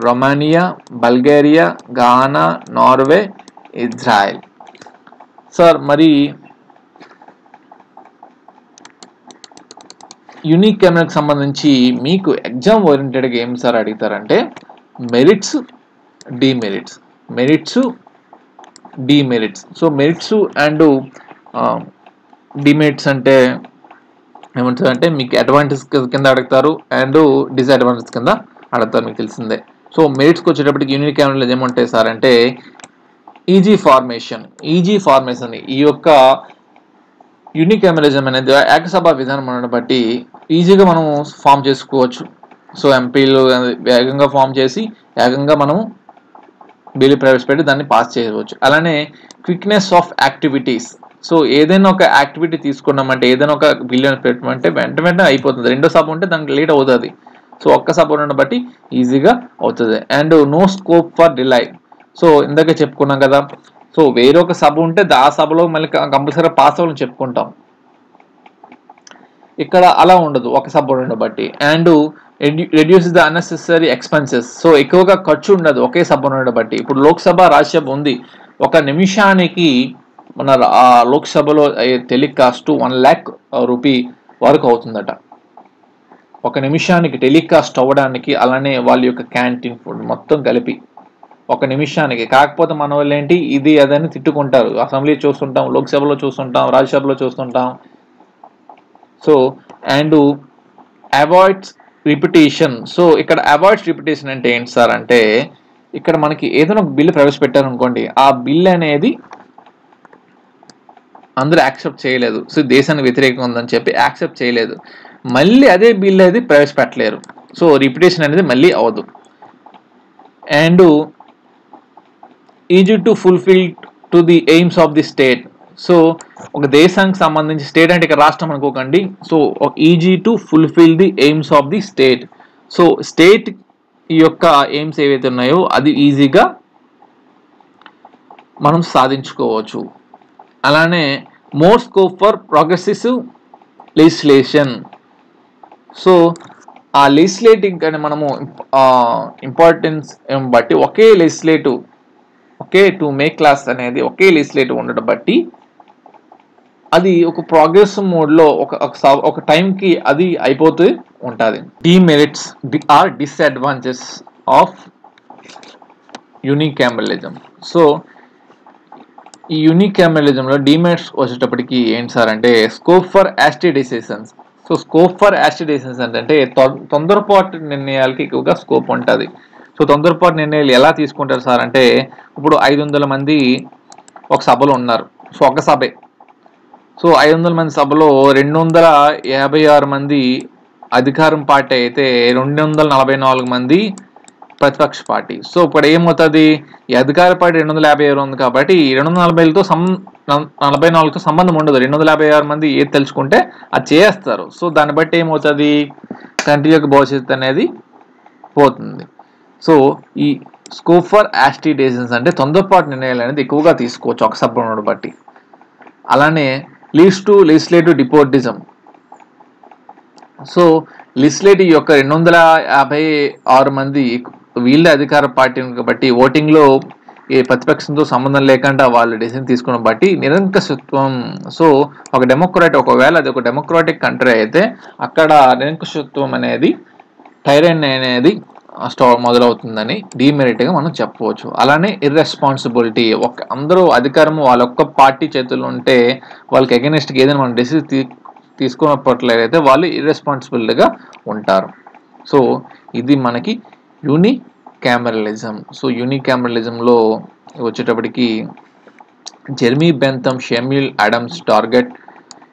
Romania, Bulgaria, Ghana, Norway, Israel. Sir మరి యూనికామెరల్కి సంబంధించి మీకు ఎగ్జామ్ ఓరియంటెడ్గా ఏం సార్ అడుగుతారంటే, merits, demerits. So merits and demerits అంటే ఏమంటారు అంటే, మీకు అడ్వాంటేజ్ కింద అడుగుతారు అండ్ డిసడ్వాంటేజ్ కింద అడుగుతారు, మీకు తెలిసిందే. సో మెరిట్స్కి వచ్చేటప్పటికి యూనికామెరల్ ఏముంటాయి సార్ అంటే, ఈజీ ఫార్మేషన్ ఈ యొక్క యూనికామెరలిజం అనేది ఏకసభ విధానం బట్టి ఈజీగా మనం ఫామ్ చేసుకోవచ్చు. సో ఎంపీలు వేగంగా ఫామ్ చేసి వేగంగా మనం బిల్లు ప్రవేశపెట్టి దాన్ని పాస్ చేయవచ్చు. అలానే క్విక్నెస్ ఆఫ్ యాక్టివిటీస్. సో ఏదైనా ఒక యాక్టివిటీ తీసుకున్నామంటే ఏదైనా ఒక బిల్లు పెట్టమంటే వెంటనే అయిపోతుంది. రెండో సభ ఉంటే దానికి లేట్ అవుతుంది. సో ఒక్క సభ ఉండడం బట్టి ఈజీగా అవుతుంది. And no scope for delay. So ఇందాక చెప్పుకున్నాం కదా, సో వేరొక సభ ఉంటే ఆ సభలో మళ్ళీ కంపల్సరీ పాస్ అవ్వాలని చెప్పుకుంటాం. ఇక్కడ అలా ఉండదు ఒక సభ ఉండడం బట్టి. And reduce the unnecessary expenses. So ఎక్కువగా ఖర్చు ఉండదు ఒకే సభ ఉండడం బట్టి. ఇప్పుడు లోక్సభ రాజ్యసభ ఉంది, ఒక నిమిషానికి మన లోక్సభలో టెలికాస్ట్ 1 lakh రూపీ వరకు అవుతుందట ఒక నిమిషానికి టెలికాస్ట్ అవ్వడానికి. అలానే వాళ్ళ యొక్క క్యాంటీన్ ఫుడ్ మొత్తం కలిపి ఒక నిమిషానికి. కాకపోతే మన వాళ్ళు ఏంటి ఇది అదని తిట్టుకుంటారు. అసెంబ్లీ చూస్తుంటాం, లోక్సభలో చూస్తుంటాం, రాజ్యసభలో చూస్తుంటాం. So and avoids repetition. So ఇక్కడ అవాయిడ్స్ రిపిటేషన్ అంటే ఏంటి సార్ అంటే, ఇక్కడ మనకి ఏదైనా ఒక బిల్లు ప్రవేశపెట్టారనుకోండి, ఆ బిల్ అనేది అందరూ యాక్సెప్ట్ చేయలేదు, సో దేశానికి వ్యతిరేకంగా ఉందని చెప్పి యాక్సెప్ట్ చేయలేదు, మళ్ళీ అదే బిల్ అనేది ప్రవేశపెట్టలేరు. సో రిపిటేషన్ అనేది మళ్ళీ అవదు. And easy to fulfil to the aims of the state. So ఒక దేశానికి సంబంధించి, స్టేట్ అంటే ఇక్కడ రాష్ట్రం అనుకోకండి, so easy to fulfil the aims of the state. So state యొక్క ఎయిమ్స్ ఏవైతే ఉన్నాయో అది ఈజీగా మనం సాధించుకోవచ్చు. అలానే more scope for progressive legislation. So ఆ లెజిస్లేటింగ్ కానీ మనము ఇంపార్టెన్స్ బట్టి ఒకే లెజిస్లేటివ్, ఒకే టు మేక్ క్లాస్ అనేది ఒకే లెజిస్లేటివ్ ఉండడం బట్టి అది ఒక ప్రోగ్రెస్ మోడ్లో ఒక టైంకి అది అయిపోతూ ఉంటుంది. Demerits or disadvantages of unicameralism. So ఈ యూనికామెరలిజంలో డిమెరిట్స్ వచ్చేటప్పటికి ఏంటి సార్ అంటే, scope for hasty decisions. So scope for hasty decisions అంటే తొందరపాటు నిర్ణయాలకి ఎక్కువగా స్కోప్ ఉంటుంది. సో తొందరపాటు నిర్ణయాలు ఎలా తీసుకుంటారు సార్ అంటే, ఇప్పుడు 500 మంది ఒక సభలో ఉన్నారు, సో ఒక సభే. సో 500 మంది సభలో 256 మంది అధికారం పార్టీ అయితే 244 మంది ప్రతిపక్ష పార్టీ. సో ఇప్పుడు ఏమవుతుంది, ఈ అధికార పార్టీ 256 ఉంది కాబట్టి 240తో 44తో సంబంధం ఉండదు. 256 మంది ఏది తెలుసుకుంటే అది చేస్తారు. సో దాన్ని బట్టి ఏమవుతుంది, కంట్రీ యొక్క భవిష్యత్తు అనేది పోతుంది. సో ఈ స్కోప్ ఫర్ యాస్టీ డెసిషన్స్ అంటే తొందరపాటు నిర్ణయాలు అనేది ఎక్కువగా తీసుకోవచ్చు ఒక సభను బట్టి. అలానే leads to legislative despotism. So legislative యొక్క 256 మంది వీళ్ళ అధికార పార్టీని కాబట్టి ఓటింగ్లో ఏ ప్రతిపక్షంతో సంబంధం లేకుండా వాళ్ళు డెసిషన్ తీసుకున్న బట్టి నిరంకుశత్వం. సో ఒక ఒకవేళ అది ఒక డెమోక్రాటిక్ కంట్రీ అయితే అక్కడ నిరంకుశత్వం అనేది, టైరన్ అనేది మొదలవుతుందని డిమెరిట్గా మనం చెప్పవచ్చు. అలానే ఇర్రెస్పాన్సిబిలిటీ. అందరూ అధికారము వాళ్ళ ఒక్క పార్టీ చేతుల్లో ఉంటే వాళ్ళకి అగెనిస్ట్గా ఏదైనా మనం డెసిషన్ తీసుకున్నట్లయితే వాళ్ళు ఇర్రెస్పాన్సిబుల్గా ఉంటారు. సో ఇది మనకి యూనికామెరలిజం. సో యూనికామెరలిజంలో వచ్చేటప్పటికి జెర్మీ బెంథమ్, షెమ్యూల్ అడమ్స్, టార్గెట్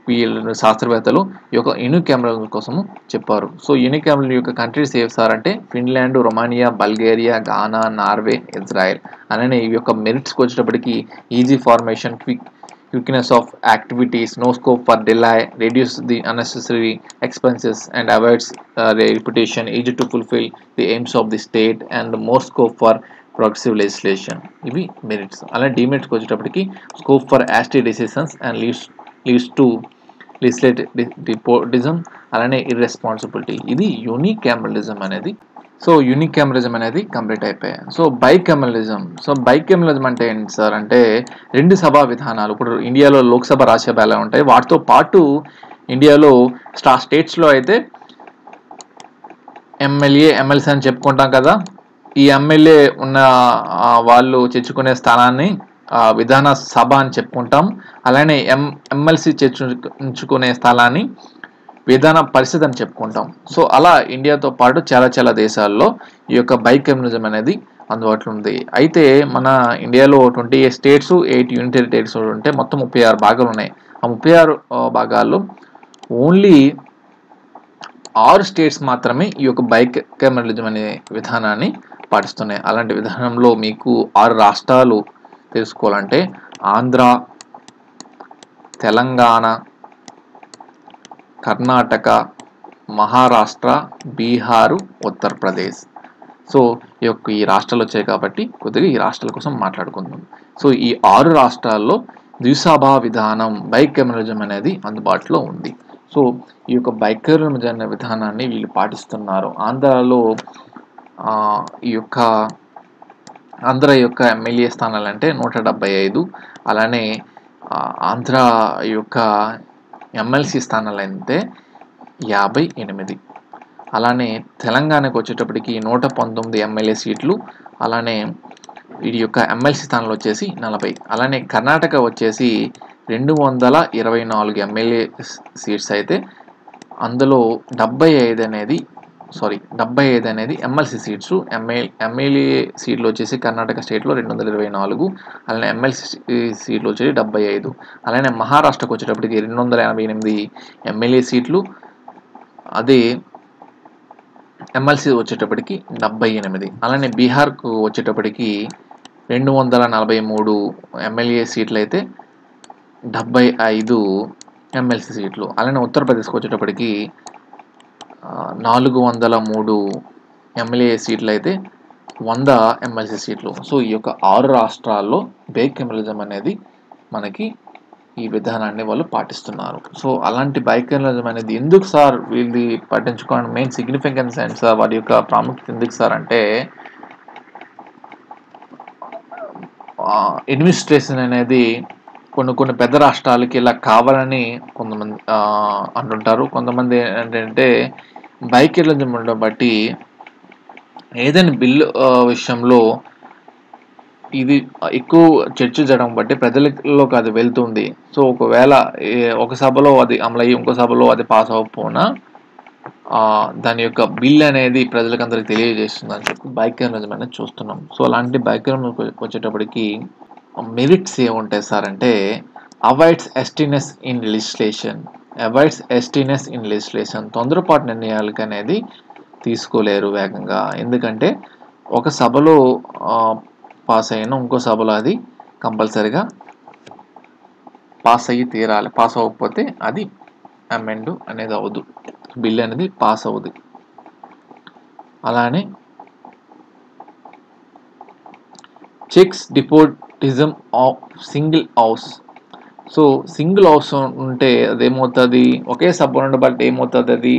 వీళ్ళు శాస్త్రవేత్తలు ఈ యొక్క యూనికామెరలిజం కోసము చెప్పారు. సో యూనికామెరలిజం యొక్క కంట్రీస్ ఏవి సార్ అంటే Finland, Romania, Bulgaria, Ghana, Norway, Israel. అలానే ఈ యొక్క మెరిట్స్కి వచ్చేటప్పటికి easy formation, quickness of activities, no scope for delay, reduce the unnecessary expenses and avoids repetition, easy to fulfil the aims of the state and more scope for progressive legislation. ఇవి merits. అలానే డిమెరిట్స్కి వచ్చేటప్పటికి scope for hasty decisions and leads to legislative despotism, అలానే irresponsibility. ఇది యూనికామెరలిజం అనేది. So యూనికామెరలిజం అనేది complete అయిపోయాయి. So బైకామెరలిజం అంటే ఏంటి సార్ అంటే, 2 సభా విధానాలు. ఇప్పుడు ఇండియాలో లోక్సభ, రాజ్యసభ ఎలా ఉంటాయి, వాటితో పాటు ఇండియాలో స్టేట్స్లో అయితే ఎమ్మెల్యే, ఎమ్మెల్సీ అని చెప్పుకుంటాం కదా. ఈ ఎమ్మెల్యే ఉన్న వాళ్ళు చర్చించుకునే స్థానాన్ని విధాన సభ అని చెప్పుకుంటాం. అలానే ఎమ్మెల్సీ చర్చించుకునే స్థలాన్ని విధాన పరిషత్ అని చెప్పుకుంటాం. సో అలా ఇండియాతో పాటు చాలా దేశాల్లో ఈ యొక్క బైకామెరలిజం అనేది అందుబాటులో ఉంది. అయితే మన ఇండియాలో 28 స్టేట్స్, 8 యూనియన్ టెరిటరీస్ ఉంటే మొత్తం 36 భాగాలు ఉన్నాయి. ఆ 36 భాగాల్లో ఓన్లీ 6 స్టేట్స్ మాత్రమే ఈ యొక్క బైకామరలిజం అనే విధానాన్ని పాటిస్తున్నాయి. అలాంటి విధానంలో మీకు 6 రాష్ట్రాలు తెలుసుకోవాలంటే ఆంధ్ర, తెలంగాణ, కర్ణాటక, మహారాష్ట్ర, బీహారు, ఉత్తరప్రదేశ్. సో ఈ రాష్ట్రాలు వచ్చాయి కాబట్టి కొద్దిగా ఈ రాష్ట్రాల కోసం మాట్లాడుకుందాం. సో ఈ 6 రాష్ట్రాల్లో ద్విసభా విధానం బైకామరలిజం అనేది అందుబాటులో ఉంది. సో ఈ యొక్క బైకామరలిజం అనే విధానాన్ని వీళ్ళు పాటిస్తున్నారు. ఆంధ్రాలో ఈ యొక్క ఆంధ్ర యొక్క ఎమ్మెల్యే స్థానాలు అంటే 175, అలానే ఆంధ్ర యొక్క ఎమ్మెల్సీ స్థానాలు అయితే 58. అలానే తెలంగాణకు వచ్చేటప్పటికి 119 ఎమ్మెల్యే సీట్లు, అలానే వీడి యొక్క ఎమ్మెల్సీ స్థానాలు వచ్చేసి 40. అలానే కర్ణాటక వచ్చేసి 224 ఎమ్మెల్యే సీట్స్ అయితే అందులో 75 అనేది ఎమ్మెల్సీ సీట్స్. ఎమ్మెల్యే సీట్లు వచ్చేసి కర్ణాటక స్టేట్లో 224, అలానే ఎమ్మెల్సీ సీట్లు వచ్చేసి 75. అలానే మహారాష్ట్రకు వచ్చేటప్పటికి 288 ఎమ్మెల్యే సీట్లు, అదే ఎమ్మెల్సీ వచ్చేటప్పటికి 78. అలానే బీహార్కు వచ్చేటప్పటికి 243 ఎమ్మెల్యే సీట్లు అయితే 75 ఎమ్మెల్సీ సీట్లు. అలానే ఉత్తరప్రదేశ్కి వచ్చేటప్పటికి 403 ఎమ్మెల్యే సీట్లు అయితే 100 ఎమ్మెల్సీ సీట్లు. సో ఈ యొక్క 6 రాష్ట్రాల్లో బైకామరలిజం అనేది మనకి ఈ విధానాన్ని వాళ్ళు పాటిస్తున్నారు. సో అలాంటి బైకామరలిజం అనేది ఎందుకు సార్ వీళ్ళది పట్టించుకోవడం మెయిన్ సిగ్నిఫికెన్స్ అండ్ సార్ వాటి యొక్క ప్రాముఖ్యత ఎందుకు సార్ అంటే అడ్మినిస్ట్రేషన్ అనేది కొన్ని పెద్ద రాష్ట్రాలకి ఇలా కావాలని కొంతమంది అంటుంటారు. కొంతమంది ఏంటంటే బైకామరలిజం ఉండడం బట్టి ఏదైనా బిల్లు విషయంలో ఇది ఎక్కువ చర్చ జరగడం బట్టి ప్రజలలోకి అది వెళ్తుంది. సో ఒకవేళ ఒక సభలో అది అమలయ్యి ఇంకో సభలో అది పాస్ అవ్వకపోయినా దాని యొక్క బిల్ అనేది ప్రజలకు అందరికి తెలియజేస్తుందని చెప్పి బైకామరలిజం అనేది చూస్తున్నాం. సో అలాంటి బైకామరలిజం వచ్చేటప్పటికి మెరిట్స్ ఏముంటాయి సార్ అంటే అవాయిడ్స్ ఎస్టీనెస్ ఇన్ లెజిస్లేషన్. తొందరపాటు నిర్ణయాలకు అనేది తీసుకోలేరు వేగంగా. ఎందుకంటే ఒక సభలో పాస్ అయిన ఇంకో సభలో అది కంపల్సరీగా పాస్ అయ్యి తీరాలి. పాస్ అవ్వకపోతే అది అమెండ్ అనేది అవ్వదు, బిల్ అనేది పాస్ అవ్వదు. అలానే checks despotism of single house. So single house ఉంటే అదేమవుతుంది, ఒకే సభ ఉండబట్టి ఏమవుతుంది, అది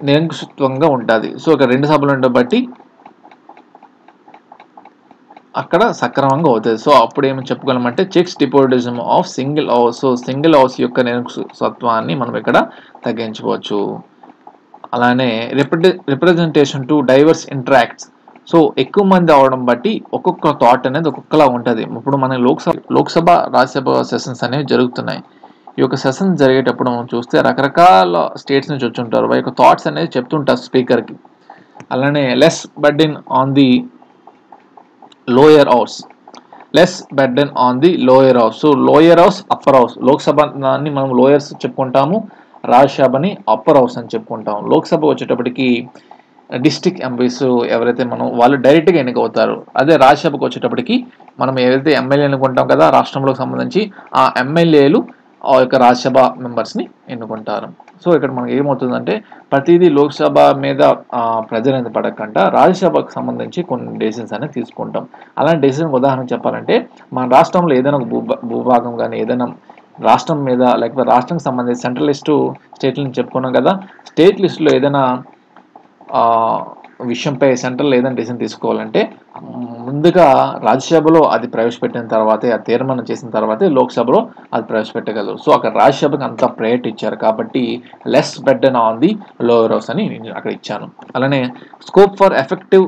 నిరంకుశత్వంగా ఉంటుంది. సో ఒక 2 సభలు ఉండబట్టి అక్కడ సక్రమంగా అవుతుంది. సో అప్పుడు ఏమి చెప్పుకోగలమంటే checks despotism of single house. So single house యొక్క నిరంకుశత్వాన్ని మనం ఇక్కడ తగ్గించుకోవచ్చు. అలానే representation to diverse interests. So ఎక్కువ మంది అవడం బట్టి ఒక్కొక్క థాట్ అనేది ఒక్కొక్కలా ఉంటుంది. ఇప్పుడు మన లోక్సభ రాజ్యసభ సెషన్స్ అనేవి జరుగుతున్నాయి. ఈ యొక్క సెషన్స్ జరిగేటప్పుడు మనం చూస్తే రకరకాల స్టేట్స్ నుంచి వచ్చి ఉంటారు. వారి యొక్క థాట్స్ అనేది చెప్తుంటారు స్పీకర్కి. అలానే less burden on the lower house. So lower house, upper house. లోక్సభని మనం లోయర్స్ చెప్పుకుంటాము, రాజ్యసభని అప్పర్ హౌస్ అని చెప్పుకుంటాము. లోక్సభ వచ్చేటప్పటికి డిస్ట్రిక్ట్ ఎంపీస్ ఎవరైతే వాళ్ళు డైరెక్ట్గా ఎన్నికవుతారు. అదే రాజ్యసభకు వచ్చేటప్పటికి మనం ఏదైతే ఎమ్మెల్యే అనుకుంటాం కదా రాష్ట్రంలోకి సంబంధించి, ఆ ఎమ్మెల్యేలు ఆ యొక్క రాజ్యసభ మెంబర్స్ని ఎన్నుకుంటారు. సో ఇక్కడ మనకి ఏమవుతుందంటే ప్రతిదీ లోక్సభ మీద ప్రెజర్ అనేది పడకుండా రాజ్యసభకు సంబంధించి కొన్ని డెసిషన్స్ అనేది తీసుకుంటాం. అలాంటి డెసిషన్ ఉదాహరణ చెప్పాలంటే మన రాష్ట్రంలో ఏదైనా భూభాగం కానీ ఏదైనా రాష్ట్రం మీద లేకపోతే రాష్ట్రానికి సంబంధించి సెంట్రల్ లిస్టు స్టేట్ లిస్ట్ చెప్పుకున్నాం కదా, స్టేట్ లిస్టులో ఏదైనా విషయంపై సెంట్రల్ ఏదైనా డెసిషన్ తీసుకోవాలంటే ముందుగా రాజ్యసభలో అది ప్రవేశపెట్టిన తర్వాతే, అది తీర్మానం చేసిన తర్వాతే లోక్సభలో అది ప్రవేశపెట్టగలరు. సో అక్కడ రాజ్యసభకి అంత ప్రయారిటీ ఇచ్చారు కాబట్టి less burden on the lower house అని నేను అక్కడ ఇచ్చాను. అలానే scope for effective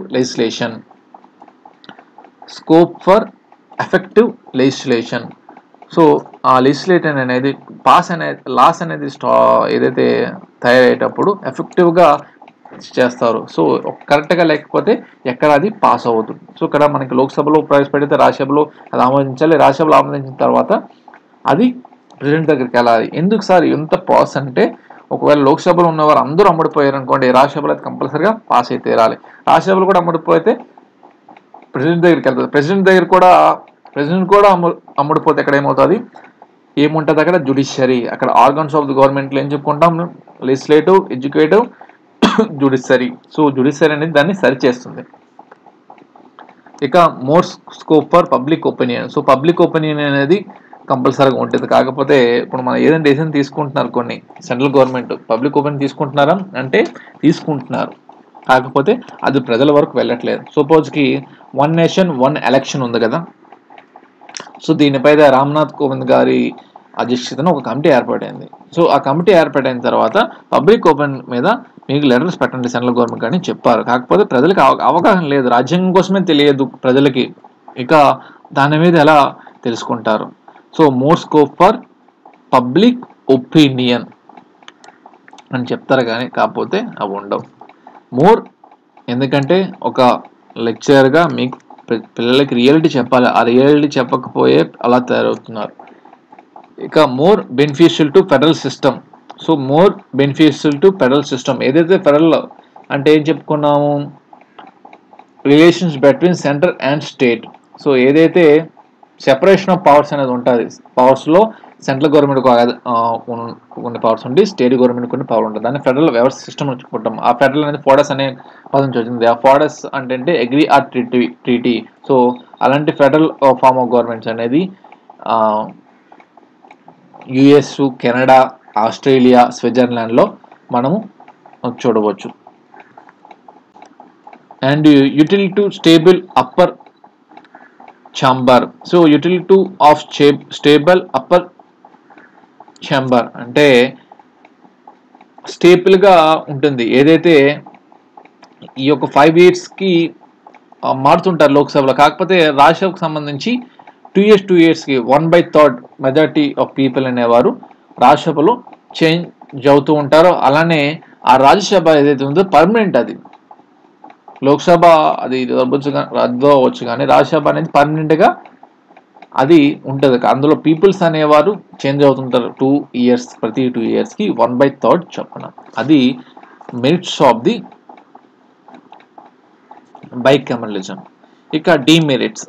legislation. So ఆ లెజిస్లేషన్ అనేది లాస్ అనేది ఏదైతే తయారయ్యేటప్పుడు ఎఫెక్టివ్గా చేస్తారు. సో కరెక్ట్గా లేకపోతే ఎక్కడ అది పాస్ అవుతుంది. సో ఇక్కడ మనకి లోక్సభలో ప్రవేశపెడితే రాజ్యసభలో అది ఆమోదించాలి. రాజ్యసభలో ఆమోదించిన తర్వాత అది ప్రెసిడెంట్ దగ్గరికి వెళ్ళాలి. ఎందుకు సార్ ఇంత ప్రాసెస్ అంటే, ఒకవేళ లోక్సభలో ఉన్నవారు అందరూ అమ్ముడిపోయారు అనుకోండి, రాజ్యసభలో అయితే కంపల్సరీగా పాస్ అయితే తీరాలి. రాజ్యసభలో కూడా అమ్ముడిపోతే ప్రెసిడెంట్ దగ్గరికి వెళ్తుంది. ప్రెసిడెంట్ కూడా అమ్ముడిపోతే ఎక్కడ ఏముంటుంది అక్కడ జ్యుడిషియరీ. అక్కడ ఆర్గన్స్ ఆఫ్ ది గవర్నమెంట్లో ఏం చెప్పుకుంటాం, legislative, executive, judiciary. So judiciary అనేది దాన్ని సరి చేస్తుంది. ఇక more scope for public opinion. So public opinion అనేది కంపల్సరీగా ఉంటుంది. కాకపోతే ఇప్పుడు మనం ఏదైనా డెసిషన్ తీసుకుంటున్నారు, కొన్ని సెంట్రల్ గవర్నమెంట్ పబ్లిక్ ఒపీనియన్ తీసుకుంటున్నారా అంటే తీసుకుంటున్నారు, కాకపోతే అది ప్రజల వరకు వెళ్ళట్లేదు. సపోజ్కి 1 నేషన్ 1 ఎలక్షన్ ఉంది కదా. సో దీనిపై రామ్నాథ్ కోవింద్ గారి అధ్యక్షతన ఒక కమిటీ ఏర్పడింది. సో ఆ కమిటీ ఏర్పడిన తర్వాత పబ్లిక్ ఓపెన్ మీద మీకు లెటర్స్ పెట్టండి సెంట్రల్ గవర్నమెంట్ అని చెప్పారు. కాకపోతే ప్రజలకు అవగాహన లేదు, రాజ్యాంగం కోసమే తెలియదు ప్రజలకి, ఇక దాని మీద ఎలా తెలుసుకుంటారు. So more scope for public opinion అని చెప్తారు, కానీ కాకపోతే అవి ఉండవు. మోర్ ఎందుకంటే ఒక లెక్చరర్గా మీకు పిల్లలకి రియాలిటీ చెప్పాలి, ఆ రియాలిటీ చెప్పకపోయే అలా తయారవుతున్నారు. ఇక more beneficial to federal system. So more beneficial to federal system. ఏదైతే ఫెడరల్ అంటే ఏం చెప్పుకున్నాము, relations between centre and state. So ఏదైతే సెపరేషన్ ఆఫ్ పవర్స్ అనేది ఉంటుంది, పవర్స్లో సెంట్రల్ గవర్నమెంట్ కొన్ని పవర్స్ ఉండి స్టేట్ గవర్నమెంట్ కొన్ని పవర్ ఉంటుంది, దాన్ని ఫెడరల్ వ్యవస్థ సిస్టమ్ చెప్పుకుంటాం. ఆ ఫెడరల్ అనేది ఫోడస్ అనే పదం నుంచి వచ్చింది. ఆ ఫోడస్ అంటే అగ్రీ ఆర్ ట్రీటీ. సో అలాంటి ఫెడరల్ ఫార్మ్ ఆఫ్ గవర్నమెంట్స్ అనేది యుఎస్, కెనడా, ఆస్ట్రేలియా, స్విట్జర్లాండ్లో మనము చూడవచ్చు. And utility to stable upper chamber. So utility of stable upper chamber అంటే స్టేబుల్గా ఉంటుంది. ఏదైతే ఈ యొక్క 5 yearsకి మారుతుంటారు లోక్సభలో, కాకపోతే రాజ్యసభకు సంబంధించి 2 yearsకి 1/3 మెజారిటీ ఆఫ్ పీపుల్ అనేవారు రాజ్యసభలో చేంజ్ అవుతూ ఉంటారు. అలానే ఆ రాజ్యసభ ఏదైతే ఉందో పర్మనెంట్, అది లోక్సభ అది రద్దు అవ్వచ్చు, కానీ రాజ్యసభ అనేది పర్మనెంట్గా అది ఉంటుంది. అందులో పీపుల్స్ అనేవారు చేంజ్ అవుతుంటారు 2 years, ప్రతి 2 yearsకి 1/3 చొప్పున. అది మెరిట్స్ ఆఫ్ ది బైకామరలిజం. ఇక demerits.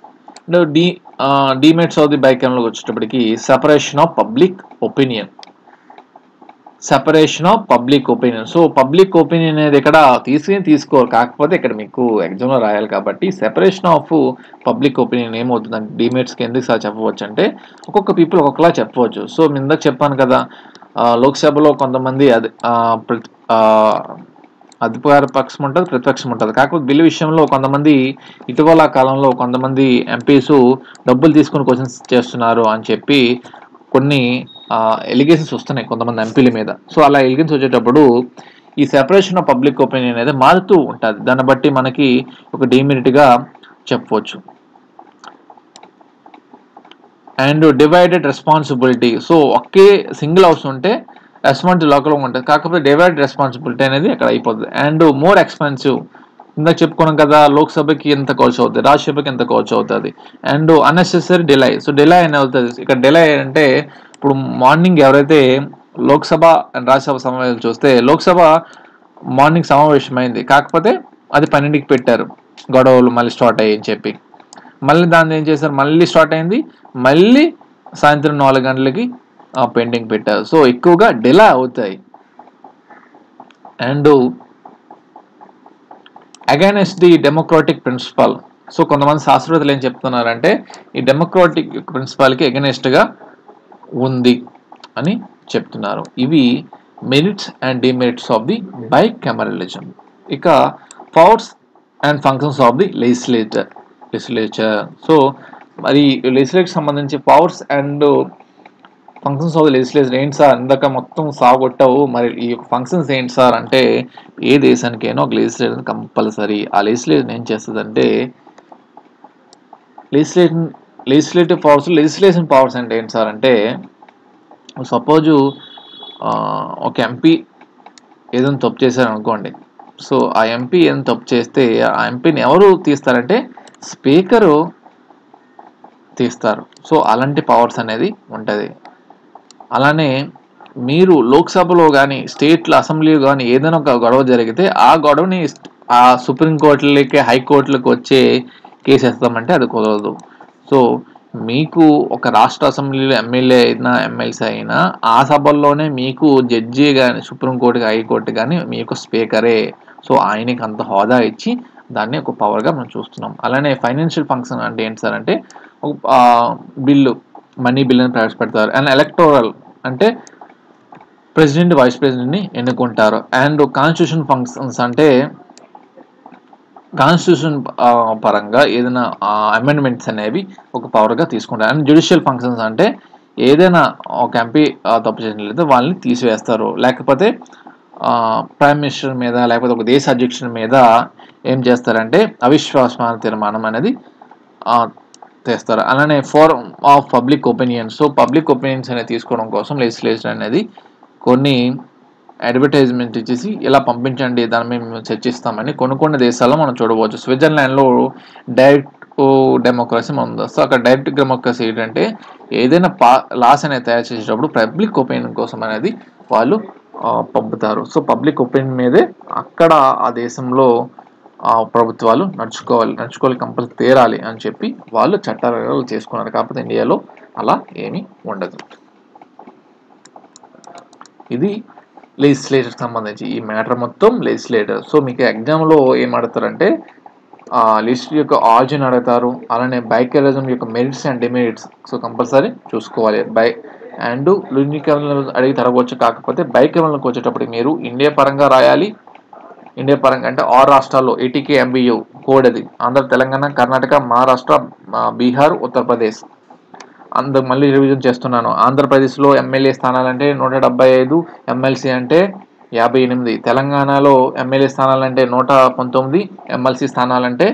Demerits of the bicameral వచ్చేటప్పటికి separation of public opinion. So public opinion అనేది ఇక్కడ తీసుకోరు, కాకపోతే ఇక్కడ మీకు ఎగ్జామ్లో రాయాలి కాబట్టి సెపరేషన్ ఆఫ్ పబ్లిక్ ఒపీనియన్ ఏమవుతుందంటే డిమెరిట్స్కి ఎందుకు సార్ చెప్పవచ్చు అంటే, ఒక్కొక్క పీపుల్ ఒక్కొక్కలా చెప్పవచ్చు. సో నేను ఇందాక చెప్పాను కదా, లోక్సభలో కొంతమంది అధికార పక్షం ఉంటుంది, ప్రతిపక్షం ఉంటుంది. కాకపోతే బిల్లు విషయంలో కొంతమంది ఇటీవల కాలంలో కొంతమంది ఎంపీస్ డబ్బులు తీసుకుని క్వశ్చన్స్ చేస్తున్నారు అని చెప్పి కొన్ని ఎలిగేషన్స్ వస్తున్నాయి కొంతమంది ఎంపీల మీద. సో అలా ఎలిగేషన్స్ వచ్చేటప్పుడు ఈ సెపరేషన్ ఆఫ్ పబ్లిక్ ఒపీనియన్ అనేది మారుతూ ఉంటుంది. దాన్ని బట్టి మనకి ఒక డిమెరిట్గా చెప్పవచ్చు. And divided responsibility. So okay single house ఉంటే రెస్పాన్సిబిలిటీ లోకల్గా ఉంటుంది, కాకపోతే డివైడెడ్ రెస్పాన్సిబిలిటీ అనేది అక్కడ అయిపోతుంది. And more expensive. ఇందాక చెప్పుకున్నాం కదా, లోక్సభకి ఎంత ఖర్చు అవుతుంది, రాజ్యసభకి ఎంత ఖర్చు అవుతుంది. And unnecessary delay. So delay అని అవుతుంది. ఇక్కడ డిలే అంటే ఇప్పుడు మార్నింగ్ ఎవరైతే లోక్సభ అండ్ రాజ్యసభ సమావేశాలు చూస్తే, లోక్సభ మార్నింగ్ సమావేశమైంది, కాకపోతే అది 12కి పెట్టారు, గొడవలు మళ్ళీ స్టార్ట్ అయ్యాయి అని చెప్పి. మళ్ళీ దాన్ని ఏం చేశారు, మళ్ళీ స్టార్ట్ అయింది, మళ్ళీ సాయంత్రం 4 గంటలకి పెండింగ్ పెట్టారు. సో ఎక్కువగా డిలే అవుతాయి. And against the democratic principle. So కొంతమంది శాస్త్రవేత్తలు ఏం చెప్తున్నారంటే, ఈ డెమోక్రాటిక్ ప్రిన్సిపల్కి అగైనెస్ట్గా ఉంది అని చెప్తున్నారు. ఇవి merits and demerits of the bicameralism. ఇక powers and functions of the legislature. So మరి లెజిస్లేచర్ సంబంధించి powers and functions of the legislature ఏంటి సార్, ఇందాక మొత్తం సాగొట్టావు, మరి ఈ యొక్క ఫంక్షన్స్ ఏంటి సార్ అంటే, ఏ దేశానికైనా ఒక లెజిస్లేచర్ కంపల్సరీ. ఆ లెజిస్లేచర్ ఏం చేస్తుందంటే, లెజిస్లేటివ్ పవర్స్, లెజిస్లేషన్ పవర్స్ అంటే ఏంటి సార్ అంటే, సపోజు ఒక ఎంపీ ఏదైనా తప్పు చేశారు అనుకోండి, సో ఆ ఎంపీ ఏం తప్పు చేస్తే ఆ ఎంపీని ఎవరు తీస్తారంటే స్పీకరు తీస్తారు. సో అలాంటి పవర్స్ అనేది ఉంటుంది. అలానే మీరు లోక్సభలో కానీ స్టేట్ల అసెంబ్లీలో కానీ ఏదైనా ఒక గొడవ జరిగితే ఆ గొడవని ఆ సుప్రీంకోర్టులకి హైకోర్టులకు వచ్చే కేసు వేస్తామంటే అది కుదరదు. సో మీకు ఒక రాష్ట్ర అసెంబ్లీలో ఎమ్మెల్యే అయినా ఎమ్మెల్సీ అయినా ఆ సభల్లోనే మీకు జడ్జి కానీ సుప్రీంకోర్టు హైకోర్టు కానీ మీకు స్పీకరే. సో ఆయనకి అంత హోదా ఇచ్చి దాన్ని ఒక పవర్గా మనం చూస్తున్నాం. అలానే ఫైనాన్షియల్ ఫంక్షన్ అంటే ఏంటి సార్ అంటే ఒక బిల్లు మనీ బిల్ అని ప్రవేశపెడతారు. అండ్ ఎలక్టోరల్ అంటే ప్రెసిడెంట్ వైస్ ప్రెసిడెంట్ని ఎన్నుకుంటారు. అండ్ కాన్స్టిట్యూషన్ ఫంక్షన్స్ అంటే కాన్స్టిట్యూషన్ పరంగా ఏదైనా అమెండ్మెంట్స్ అనేవి ఒక పవర్గా తీసుకుంటారు. అండ్ జ్యుడిషియల్ ఫంక్షన్స్ అంటే ఏదైనా ఒక ఎంపీ తప్పు చేసినట్లయితే వాళ్ళని తీసివేస్తారు. లేకపోతే ప్రైమ్ మినిస్టర్ మీద లేకపోతే ఒక దేశ అధ్యక్షుడి మీద ఏం చేస్తారంటే అవిశ్వాస తీర్మానం అనేది చేస్తారు. అలానే forum of public opinions. So public opinions అనేది తీసుకోవడం కోసం లెజిస్లేషన్ అనేది కొన్ని అడ్వర్టైజ్మెంట్ ఇచ్చేసి ఇలా పంపించండి దాన్ని మేము చర్చిస్తామని కొన్ని దేశాల్లో మనం చూడవచ్చు. స్విట్జర్లాండ్లో డైరెక్ట్ డెమోక్రసీ ఉంది. సో అక్కడ డైరెక్ట్ డెమోక్రసీ ఏంటంటే ఏదైనా లాస్ అనేది తయారు చేసేటప్పుడు పబ్లిక్ ఒపీనియన్ కోసం అనేది వాళ్ళు పంపుతారు. సో పబ్లిక్ ఒపీనియన్ మీదే అక్కడ ఆ దేశంలో ప్రభుత్వాలు నడుచుకోవాలి కంపల్సరీ తీరాలి అని చెప్పి వాళ్ళు చట్టాలు చేసుకున్నారు. కాకపోతే ఇండియాలో అలా ఏమీ ఉండదు. ఇది లెజిస్లేటర్కి సంబంధించి ఈ మ్యాటర్ మొత్తం లెజిస్లేటర్. సో మీకు ఎగ్జామ్లో ఏం అడుగుతారంటే లిస్ట్ యొక్క ఆరిజిన్ అడుగుతారు. అలానే బైకెలిజం యొక్క merits and demerits so compulsory చూసుకోవాలి. అండ్ లింగికరణలు అడిగి తరగవచ్చు. కాకపోతే బైకెలిజంకి వచ్చేటప్పుడు మీరు ఇండియా పరంగా రాయాలి. ఇండియా పరంగా అంటే 6 రాష్ట్రాల్లో ఏటీకే ఎంబీయూ కోడ్ అది ఆంధ్ర, తెలంగాణ, కర్ణాటక, మహారాష్ట్ర, బీహార్, ఉత్తరప్రదేశ్. మళ్ళీ రివిజన్ చేస్తున్నాను. ఆంధ్రప్రదేశ్లో ఎమ్మెల్యే స్థానాలంటే 175, ఎమ్మెల్సీ అంటే 58. తెలంగాణలో ఎమ్మెల్యే స్థానాలంటే 119, ఎమ్మెల్సీ స్థానాలంటే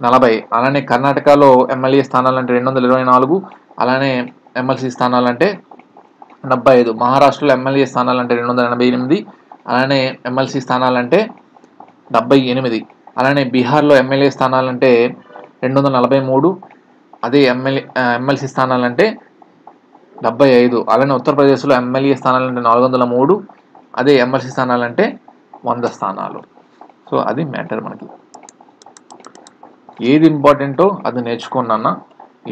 40. అలానే కర్ణాటకలో ఎమ్మెల్యే స్థానాలంటే 224, అలానే ఎమ్మెల్సీ స్థానాలంటే 75. మహారాష్ట్రలో ఎమ్మెల్యే స్థానాలంటే 288, అలానే ఎమ్మెల్సీ స్థానాలంటే 78. అలానే బీహార్లో ఎమ్మెల్యే స్థానాలంటే 243, అదే ఎమ్మెల్సీ స్థానాలంటే 75. అలానే ఉత్తరప్రదేశ్లో ఎమ్మెల్యే స్థానాలంటే 403, అదే ఎమ్మెల్సీ స్థానాలంటే 100 స్థానాలు. సో అది మ్యాటర్. మనకి ఏది ఇంపార్టెంటో అది నేర్చుకున్నా.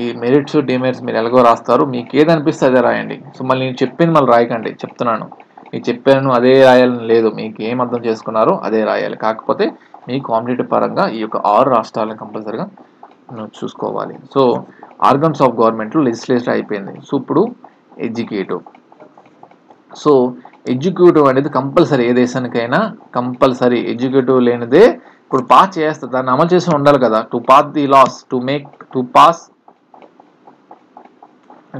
ఈ మెరిట్స్ డిమెరిట్స్ మీరు ఎలాగో రాస్తారు. మీకు ఏది అనిపిస్తే అదే రాయండి. సో మళ్ళీ నేను చెప్పింది మళ్ళీ రాయకండి. చెప్తున్నాను మీకు చెప్పాను అదే రాయాలని లేదు. మీకు ఏం అర్థం చేసుకున్నారో అదే రాయాలి. కాకపోతే మీ కాంపిటేటివ్ పరంగా ఈ యొక్క 6 రాష్ట్రాలను కంపల్సరీగా చూసుకోవాలి. సో ఆర్గన్స్ ఆఫ్ గవర్నమెంట్లో లెజిస్లేచర్ అయిపోయింది. సో ఇప్పుడు ఎగ్జిక్యూటివ్. సో ఎగ్జిక్యూటివ్ అనేది కంపల్సరీ ఏ దేశానికైనా కంపల్సరీ ఎగ్జిక్యూటివ్ లేనిదే ఇప్పుడు పాస్ చేస్తే దాన్ని అమలు చేసి ఉండాలి కదా. To pass the laws, to pass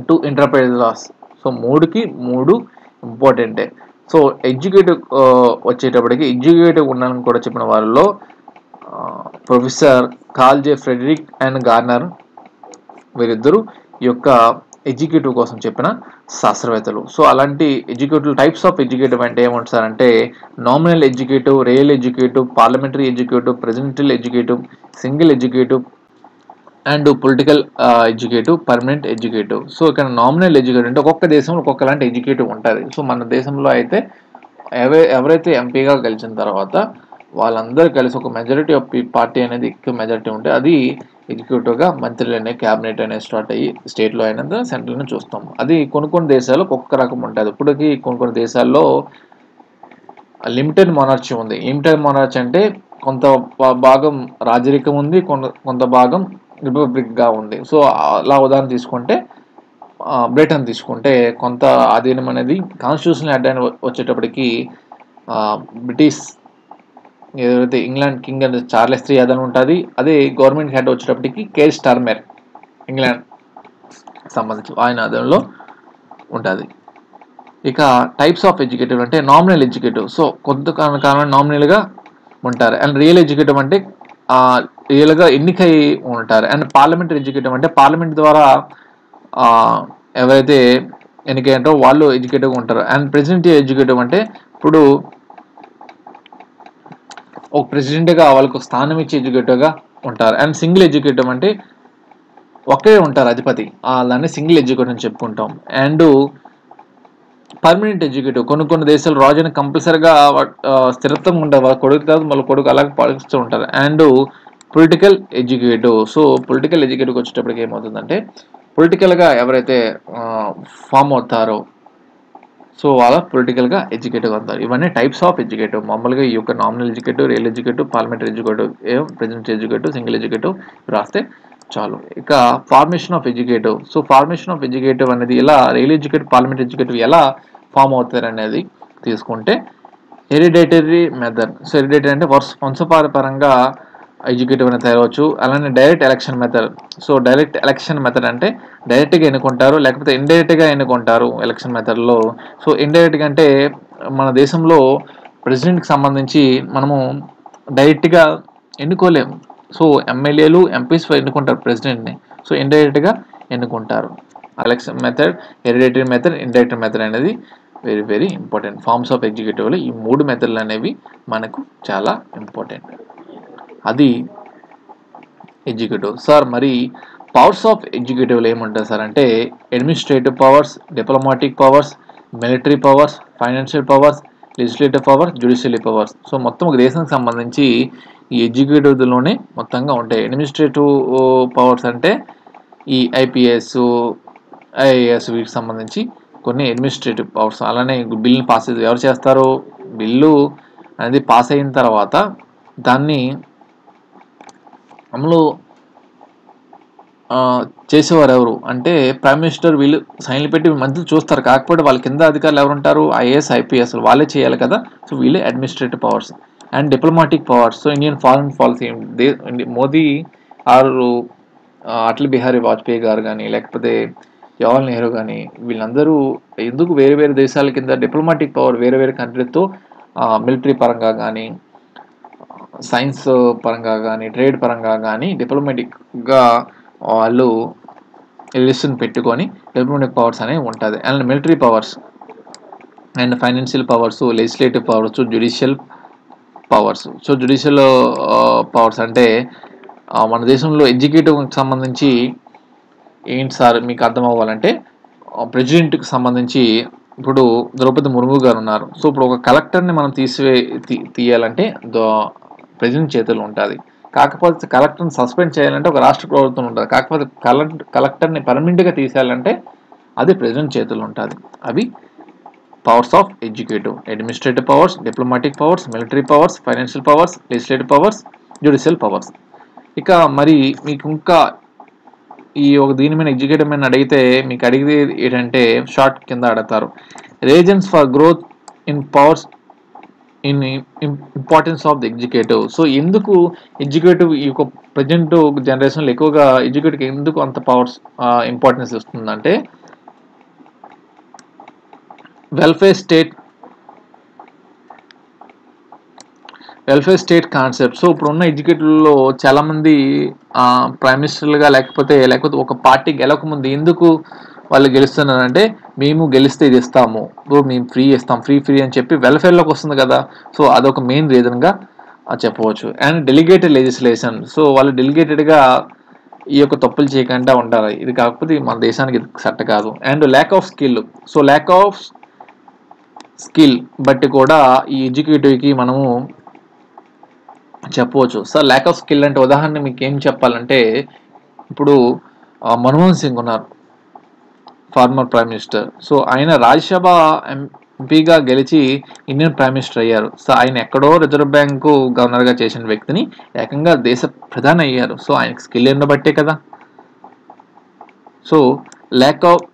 to interpret the laws. So 3కి 3 ఇంపార్టెంటే. సో ఎగ్జిక్యూటివ్ వచ్చేటప్పటికి ఎగ్జిక్యూటివ్ ఉన్నారని కూడా చెప్పిన వాళ్ళలో professor Carl J Friedrich and Garner వీరిద్దరూ ఈ యొక్క ఎగ్జిక్యూటివ్ కోసం చెప్పిన శాస్త్రవేత్తలు. సో అలాంటి ఎగ్జిక్యూటివ్ టైప్స్ ఆఫ్ ఎగ్జిక్యూటివ్ అంటే ఏమంటారంటే nominal executive, real executive, parliamentary executive, presidential executive, single executive and political executive, permanent executive. So ఇక్కడ నామినల్ ఎగ్జిక్యూటివ్ అంటే ఒక్కొక్క దేశంలో ఒక్కొక్కలాంటి ఎగ్జిక్యూటివ్ ఉంటుంది. సో మన దేశంలో అయితే ఎవరైతే ఎంపీగా గెలిచిన తర్వాత వాళ్ళందరూ కలిసి ఒక మెజారిటీ ఆఫ్ పార్టీ అనేది ఎక్కువ మెజారిటీ ఉంటే అది ఎగ్జిక్యూటివ్గా మంత్రులు అనే క్యాబినెట్ అనేది స్టార్ట్ అయ్యి స్టేట్లో అయినంత సెంట్రల్ని చూస్తాం. అది కొన్ని దేశాల్లో ఒక్కొక్క రకం ఉంటుంది. ఇప్పటికీ కొన్ని దేశాల్లో లిమిటెడ్ మొనార్చీ ఉంది. లిమిటెడ్ మొనార్చీ అంటే కొంత భాగం రాజరికం ఉంది, కొంత భాగం రిపబ్లిక్గా ఉంది. సో అలా ఉదాహరణ తీసుకుంటే బ్రిటన్ తీసుకుంటే కొంత ఆధీనం అనేది కాన్స్టిట్యూషన్ హెడ్ అని వచ్చేటప్పటికి బ్రిటిష్ ఏదైతే ఇంగ్లాండ్ కింగ్ అనేది చార్లెస్ III అదని ఉంటుంది. అదే గవర్నమెంట్ హెడ్ వచ్చేటప్పటికి కేర్ స్టార్మర్ ఇంగ్లాండ్ సంబంధించి ఆయన ఆధీనంలో ఉంటుంది. ఇక టైప్స్ ఆఫ్ ఎగ్జిక్యూటివ్ అంటే నామినల్ ఎగ్జిక్యూటివ్. సో కొంతకాలం నామినల్గా ఉంటారు. అండ్ రియల్ ఎగ్జిక్యూటివ్ అంటే రియల్గా ఎన్నికై ఉంటారు. అండ్ పార్లమెంటరీ ఎగ్జిక్యూటివ్ అంటే పార్లమెంట్ ద్వారా ఎవరైతే ఎన్నికైంటారో వాళ్ళు ఎగ్జిక్యూటివ్గా ఉంటారు. అండ్ ప్రెసిడెంట్ ఎగ్జిక్యూటివ్ అంటే ఇప్పుడు ఒక ప్రెసిడెంట్గా వాళ్ళకు స్థానం ఇచ్చే ఎగ్జిక్యూటివ్గా ఉంటారు. అండ్ సింగిల్ ఎగ్జిక్యూటివ్ అంటే ఒకే ఉంటారు అధిపతి, దాన్ని సింగిల్ ఎగ్జిక్యూటివ్ అని చెప్పుకుంటాం. అండ్ పర్మనెంట్ ఎగ్జిక్యూటివ్, కొన్ని దేశాలు రాజుని కంపల్సరీగా స్థిరత్వం ఉంటారు, వాళ్ళ కొడుకు కాదు మళ్ళీ కొడుకు అలాగే పాలిస్తూ ఉంటారు. And political executive. So political ఎగ్జిక్యూటివ్కి వచ్చేటప్పటికి ఏమవుతుందంటే పొలిటికల్గా ఎవరైతే ఫామ్ అవుతారో సో వాళ్ళ పొలిటికల్గా ఎడ్యుకేటివ్ అవుతారు. ఇవన్నీ టైప్స్ ఆఫ్ ఎడ్యుకేటివ్. మామూలుగా ఈ యొక్క nominal educative, real educative, parliamentary educative, president educative, single educative రాస్తే చాలు. ఇక formation of educative. So formation of educative అనేది ఎలా, రియల్ ఎడ్యుకేటివ్, పార్లమెంటరీ ఎడ్యుకేటివ్ ఎలా ఫామ్ అవుతారు అనేది తీసుకుంటే హెరిడేటరీ మెథడ్. సో హెరిడేటరీ అంటే వంశపారపరంగా ఎడ్యుకేటివ్ అనేది తయారవచ్చు. అలానే direct election method. So direct election method అంటే డైరెక్ట్గా ఎన్నుకుంటారు, లేకపోతే ఇండైరెక్ట్గా ఎన్నుకుంటారు ఎలక్షన్ మెథడ్లో. సో ఇండైరెక్ట్గా అంటే మన దేశంలో ప్రెసిడెంట్కి సంబంధించి మనము డైరెక్ట్గా ఎన్నుకోలేము. సో ఎమ్మెల్యేలు, ఎంపీస్ ఎన్నుకుంటారు ప్రెసిడెంట్ని. సో ఇండైరెక్ట్గా ఎన్నుకుంటారు. Election method, hereditary method, indirect method అనేది very very important. Forms of ఎగ్జిక్యూటివ్లో ఈ 3 మెథడ్లు అనేవి మనకు చాలా ఇంపార్టెంట్. అది ఎగ్జిక్యూటివ్. సార్ మరి పవర్స్ ఆఫ్ ఎగ్జిక్యూటివ్లో ఏముంటాయి సార్ అంటే administrative powers, diplomatic powers, military powers, financial powers, legislative powers, judiciary powers. So మొత్తం ఒక దేశానికి సంబంధించి ఈ ఎగ్జిక్యూటివ్లోనే మొత్తంగా ఉంటాయి. అడ్మినిస్ట్రేటివ్ పవర్స్ అంటే ఈ ఐపీఎస్, ఐఏఎస్ వీటికి సంబంధించి కొన్ని అడ్మినిస్ట్రేటివ్ పవర్స్. అలానే బిల్లుని పాస్ ఎవరు చేస్తారు, బిల్లు అనేది పాస్ అయిన తర్వాత దాన్ని అమలు చేసేవారు ఎవరు అంటే ప్రైమ్ మినిస్టర్. వీళ్ళు సైన్లు పెట్టి మధ్యలో చూస్తారు, కాకపోతే వాళ్ళ కింద అధికారులు ఎవరు ఉంటారు, ఐఏఎస్, ఐపీఎస్ వాళ్ళే చేయాలి కదా. సో వీళ్ళే administrative powers. And diplomatic powers. So Indian foreign policy, Modi ఆరు అటల్ బిహారీ వాజ్పేయి గారు కానీ లేకపోతే జవహర్లాల్ నెహ్రూ కానీ వీళ్ళందరూ ఎందుకు వేరే వేరే దేశాల కింద డిప్లొమాటిక్ పవర్ వేరే వేరే కంట్రీతో మిలిటరీ పరంగా కానీ, సైన్స్ పరంగా కానీ, ట్రేడ్ పరంగా కానీ డిప్లొమాటిక్గా వాళ్ళు రిలేషన్ పెట్టుకొని డిప్లొమాటిక్ పవర్స్ అనేవి ఉంటుంది. And military powers and financial powers, legislative powers, judicial powers. So judicial powers అంటే మన దేశంలో ఎగ్జిక్యూటివ్కి సంబంధించి ఏంటి సార్ మీకు అర్థం అవ్వాలంటే ప్రెసిడెంట్కి సంబంధించి ఇప్పుడు ద్రౌపది ముర్ము గారు ఉన్నారు. సో ఇప్పుడు ఒక కలెక్టర్ని మనం తీయాలంటే ప్రెసిడెంట్ చేతుల్లో ఉంటుంది. కాకపోతే కలెక్టర్ని సస్పెండ్ చేయాలంటే ఒక రాష్ట్ర ప్రభుత్వం ఉంటుంది. కాకపోతే కలెక్టర్ని పర్మనెంట్గా తీసేయాలంటే అది ప్రెసిడెంట్ చేతుల్లో ఉంటుంది. అవి powers of executive. Administrative powers, diplomatic powers, military powers, financial powers, legislative powers, judicial powers. ఇక మరి మీకు ఇంకా ఈ ఒక దీని మీద ఎగ్జిక్యూటివ్ మీద అడిగితే మీకు అడిగేది ఏంటంటే షార్ట్ కింద అడుగుతారు, reasons for growth in powers in importance of the executive. So ఎందుకు ఎగ్జిక్యూటివ్ ఈ యొక్క ప్రజెంట్ జనరేషన్లో ఎక్కువగా ఎగ్జిక్యూటివ్కి ఎందుకు అంత పవర్స్ ఇంపార్టెన్స్ ఇస్తుందంటే వెల్ఫేర్ స్టేట్ కాన్సెప్ట్. సో ఇప్పుడు ఉన్న ఎగ్జిక్యూటివ్లో చాలామంది ప్రైమ్ మినిస్టర్లుగా లేకపోతే ఒక పార్టీ గెలవకముందు ఎందుకు వాళ్ళు గెలుస్తున్నారంటే మేము గెలిస్తే ఇది ఇస్తాము, మేము ఫ్రీ ఇస్తాం, ఫ్రీ అని చెప్పి వెల్ఫేర్లోకి వస్తుంది కదా. సో అదొక మెయిన్ రీజన్గా చెప్పవచ్చు. And delegated legislation. సో వాళ్ళు డెలిగేటెడ్గా ఈ యొక్క తప్పులు చేయకుండా ఉండాలి. ఇది కాకపోతే మన దేశానికి సెట్ కాదు. And lack of skill. So lack of skill బట్టి కూడా ఈ ఎగ్జిక్యూటివ్కి మనము చెప్పవచ్చు. సార్ ల్యాక్ ఆఫ్ స్కిల్ అంటే ఉదాహరణ మీకు ఏం చెప్పాలంటే ఇప్పుడు మన్మోహన్ సింగ్ ఉన్నారు, ఫార్మర్ ప్రైమ్ మినిస్టర్. సో ఆయన రాజ్యసభ ఎంపీగా గెలిచి ఇండియన్ ప్రైమ్ మినిస్టర్ అయ్యారు. సో ఆయన ఎక్కడో రిజర్వ్ బ్యాంకు గవర్నర్గా చేసిన వ్యక్తిని ఏకంగా దేశ ప్రధాని అయ్యారు. సో ఆయనకి స్కిల్ ఎన్న బట్టే కదా. సో ల్యాక్ ఆఫ్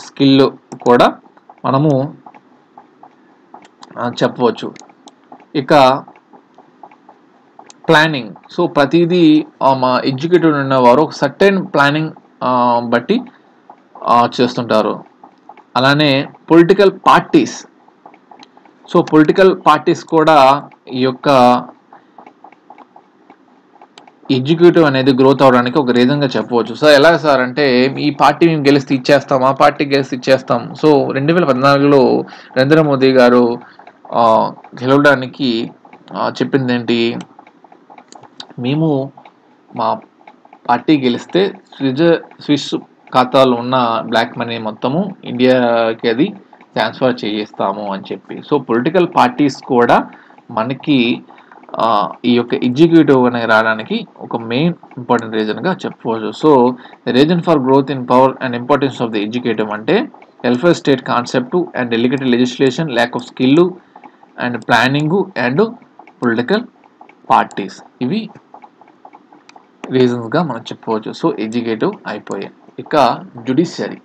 స్కిల్ కూడా మనము చెప్పవచ్చు. ఇక ప్లానింగ్. సో ప్రతిదీ మా ఎగ్జిక్యూటివ్ ఉన్నవారు ఒక సర్టెన్ ప్లానింగ్ బట్టి చేస్తుంటారు. అలానే political parties. So political parties కూడా ఈ యొక్క ఎగ్జిక్యూటివ్ అనేది గ్రోత్ అవడానికి ఒక రీజన్గా చెప్పవచ్చు. సో ఎలా సార్ అంటే ఈ పార్టీ మేము గెలిస్తే ఇచ్చేస్తాం, ఆ పార్టీ గెలిస్తే ఇచ్చేస్తాం. సో 2014లో నరేంద్ర మోదీ గారు గెలవడానికి చెప్పింది ఏంటి, మేము మా పార్టీ గెలిస్తే స్విస్ ఖాతాలో ఉన్న బ్లాక్ మనీ మొత్తము ఇండియాకి అది ట్రాన్స్ఫర్ చేయిస్తాము అని చెప్పి. సో పొలిటికల్ పార్టీస్ కూడా మనకి ఈ యొక్క ఎగ్జిక్యూటివ్ అనేది రావడానికి ఒక మెయిన్ ఇంపార్టెంట్ రీజన్గా చెప్పుకోవచ్చు. So reason for growth in power and importance of the executive అంటే welfare state concept and delegated legislation, lack of skill and planning and political parties, ఇవి రీజన్స్గా మనం చెప్పుకోవచ్చు. సో ఎగ్జిక్యూటివ్ అయిపోయాయి. ఇక జ్యుడిషియరీ.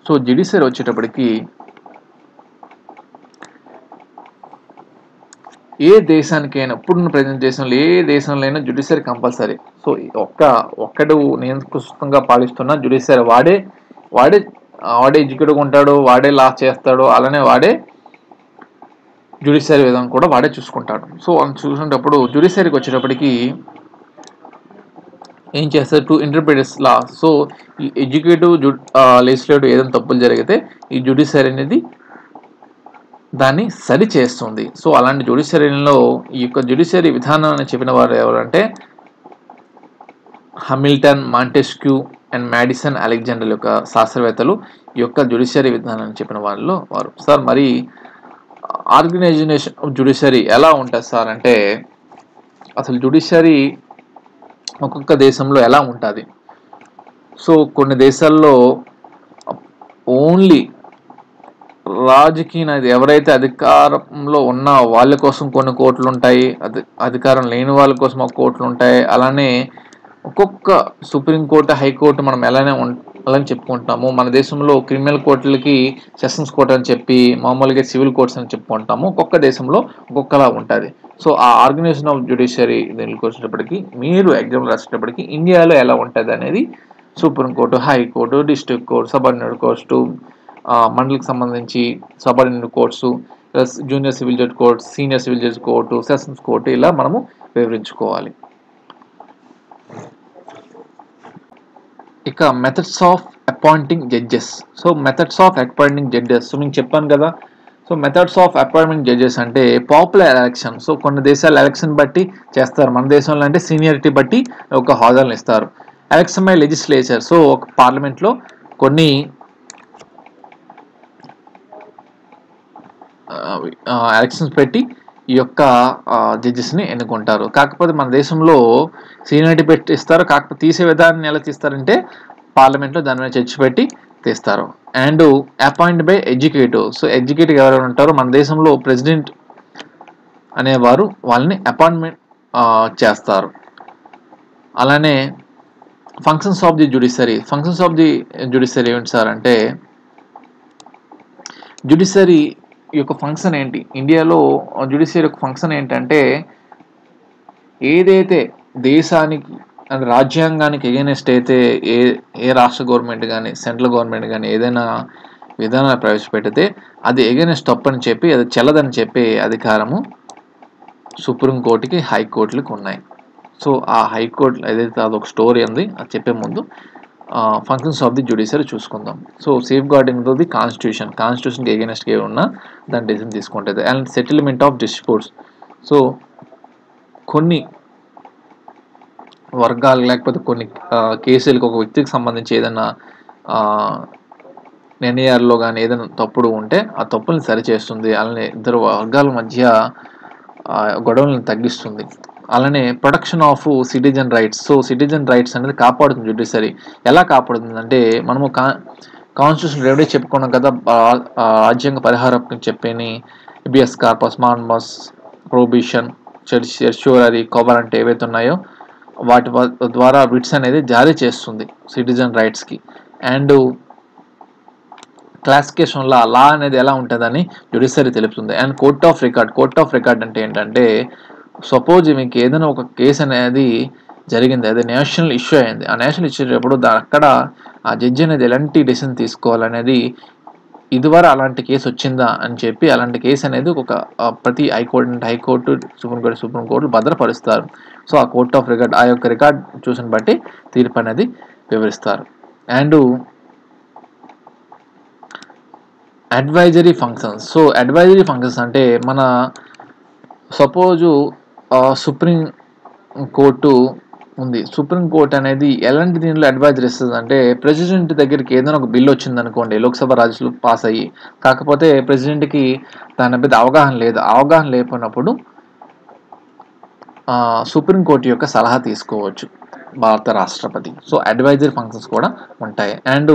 సో జ్యుడిషియరీ వచ్చేటప్పటికి ఏ దేశానికైనా, ఇప్పుడున్న ప్రజెంట్ దేశంలో ఏ దేశంలో అయినా జ్యుడిషియరీ కంపల్సరీ. సో ఒక్కడు నియంత్రితంగా పాలిస్తున్న జ్యుడిషియరీ వాడే ఎగ్జిక్యూటివ్ ఉంటాడు, వాడే లా చేస్తాడు, అలానే వాడే జ్యుడిషియరీ విధానం కూడా వాడే చూసుకుంటాడు. సో చూసినప్పుడు జ్యుడిషియరీకి వచ్చేటప్పటికి ఏం చేస్తారు, టు ఇంటర్ప్రిటర్స్ లా. సో ఈ ఎగ్జిక్యూటివ్ లెజిస్లేటివ్ ఏదైనా తప్పులు జరిగితే ఈ జ్యుడిషియరీ అనేది దాన్ని సరి చేస్తుంది. సో అలాంటి జ్యుడిషియరీలో ఈ యొక్క జ్యుడిషియరీ విధానాన్ని చెప్పిన వారు ఎవరంటే Hamilton, Montesquieu and Madison Alexander యొక్క శాస్త్రవేత్తలు ఈ యొక్క జ్యుడిషియరీ విధానాన్ని చెప్పిన వాళ్ళలో వారు. సార్ మరి ఆర్గనైజేషన్ ఆఫ్ జ్యుడిషియరీ ఎలా ఉంటుంది సార్ అంటే, అసలు జ్యుడిషియరీ ఒక్కొక్క దేశంలో ఎలా ఉంటుంది. సో కొన్ని దేశాల్లో ఓన్లీ రాజకీయ ఎవరైతే అధికారంలో ఉన్న వాళ్ళ కోసం కొన్ని కోర్టులు ఉంటాయి, అధికారం లేని వాళ్ళ కోసం ఒక కోర్టులు ఉంటాయి. అలానే ఒక్కొక్క సుప్రీంకోర్టు, హైకోర్టు మనం అలానే చెప్పుకుంటాము. మన దేశంలో క్రిమినల్ కోర్టులకి సెషన్స్ కోర్టు అని చెప్పి, మామూలుగా సివిల్ కోర్ట్స్ అని చెప్పుకుంటాము. ఒక్కొక్క దేశంలో ఒక్కొక్కలా ఉంటుంది. సో ఆ ఆర్గనైజేషన్ ఆఫ్ జ్యుడిషియరీ దీనికి వచ్చేటప్పటికి మీరు ఎగ్జామ్ రాసేటప్పటికి ఇండియాలో ఎలా ఉంటుంది అనేది supreme court, high court, district court, subordinate court, మండలికి సంబంధించి subordinate courts, plus junior civil judge court, senior civil judge court, sessions court, ఇలా మనము వివరించుకోవాలి. ఇక methods of appointing judges. So methods of appointing judges, so మీకు చెప్పాను కదా. So methods of appointment judges అంటే popular election. So కొన్ని దేశాలు election బట్టి చేస్తారు. మన దేశంలో అంటే సీనియారిటీ బట్టి ఒక హోదాలను ఇస్తారు. Election by legislature. సో ఒక పార్లమెంట్లో కొన్ని ఎలక్షన్స్ పెట్టి ఈ యొక్క జడ్జెస్ని ఎన్నుకుంటారు. కాకపోతే మన దేశంలో సీనియారిటీ పెట్టి ఇస్తారు. కాకపోతే తీసే విధానాన్ని ఎలా తీస్తారంటే పార్లమెంట్లో దాని మీద చర్చ పెట్టి తీస్తారు. And appoint by executive. So executive ఎవరైనా ఉంటారో మన దేశంలో ప్రెసిడెంట్ అనేవారు వాళ్ళని అపాయింట్మెంట్ చేస్తారు. అలానే functions of the judiciary. Functions of the judiciary ఏంటి సార్ అంటే, జ్యుడిషియరీ యొక్క ఫంక్షన్ ఏంటి, ఇండియాలో జ్యుడిషియరీ యొక్క ఫంక్షన్ ఏంటంటే, ఏదైతే దేశానికి అండ్ రాజ్యాంగానికి ఎగైనెస్ట్ అయితే ఏ రాష్ట్ర గవర్నమెంట్ కానీ సెంట్రల్ గవర్నమెంట్ కానీ ఏదైనా విధానాన్ని ప్రవేశపెడితే అది ఎగైనెస్ట్ తప్పని చెప్పి, అది చెల్లదని చెప్పే అధికారము సుప్రీంకోర్టుకి, హైకోర్టులకు ఉన్నాయి. సో ఆ హైకోర్టు ఏదైతే అదొక స్టోరీ ఉంది, అది చెప్పే ముందు ఫంక్షన్స్ ఆఫ్ ది జ్యుడిషియరీ చూసుకుందాం. సో సేఫ్ గార్డింగ్ ది కాన్స్టిట్యూషన్కి ఎగైనెస్ట్గా ఉన్న దాని డెసిషన్ తీసుకుంటుంది. And settlement of disputes. So కొన్ని వర్గాలు లేకపోతే కొన్ని కేసులకు ఒక వ్యక్తికి సంబంధించి ఏదైనా నిర్ణయాల్లో కానీ ఏదైనా తప్పుడు ఉంటే ఆ తప్పుల్ని సరిచేస్తుంది. అలానే ఇద్దరు వర్గాల మధ్య గొడవలను తగ్గిస్తుంది. అలానే protection of citizen rights. So citizen rights అనేది కాపాడుతుంది జ్యుడిషియరీ. ఎలా కాపాడుతుంది అంటే, మనము కాన్స్టిట్యూషన్ రెవెన్యూ చెప్పుకున్నాం కదా, రాజ్యాంగ పరిహారం చెప్పేని బిఎస్ కార్పస్, మాన్మస్, ప్రొహిబిషన్, సెర్చ్యూరీ, కోవరెంట్ ఏవైతే ఉన్నాయో వాటి ద్వారా రిట్స్ అనేది జారీ చేస్తుంది సిటిజన్ రైట్స్కి. అండ్ క్లాసిఫికేషన్ లా అనేది ఎలా ఉంటుందని జ్యుడిషియరీ తెలుపుతుంది. అండ్ కోర్ట్ ఆఫ్ రికార్డ్ అంటే ఏంటంటే, సపోజ్ మీకు ఏదైనా ఒక కేసు అనేది జరిగింది, అది నేషనల్ ఇష్యూ అయింది. ఆ నేషనల్ ఇష్యూ అప్పుడు అక్కడ ఆ జడ్జి అనేది ఎలాంటి డెసిషన్ తీసుకోవాలనేది, ఇదివరకు అలాంటి కేసు వచ్చిందా అని చెప్పి అలాంటి కేసు అనేది ఒక ప్రతి హైకోర్టు, సుప్రీంకోర్టు భద్రపరుస్తారు. సో ఆ కోర్ట్ ఆఫ్ రికార్డ్, ఆ యొక్క రికార్డ్ చూసిన బట్టి తీర్పు అనేది వివరిస్తారు. And advisory functions. So advisory functions అంటే మన సపోజు సుప్రీం కోర్టు ఉంది. సుప్రీం కోర్ట్ అనేది ఎలాంటి దీనిలో అడ్వైజర్ ఇస్తుంది అంటే, ప్రెసిడెంట్ దగ్గరికి ఏదైనా ఒక బిల్ వచ్చింది అనుకోండి, లోక్సభ రాజ్యసభ పాస్ అయ్యి, కాకపోతే ప్రెసిడెంట్కి దాని మీద అవగాహన లేకపోయినప్పుడు సుప్రీం కోర్టు యొక్క సలహా తీసుకోవచ్చు భారత రాష్ట్రపతి. సో అడ్వైజరీ ఫంక్షన్స్ కూడా ఉంటాయి. And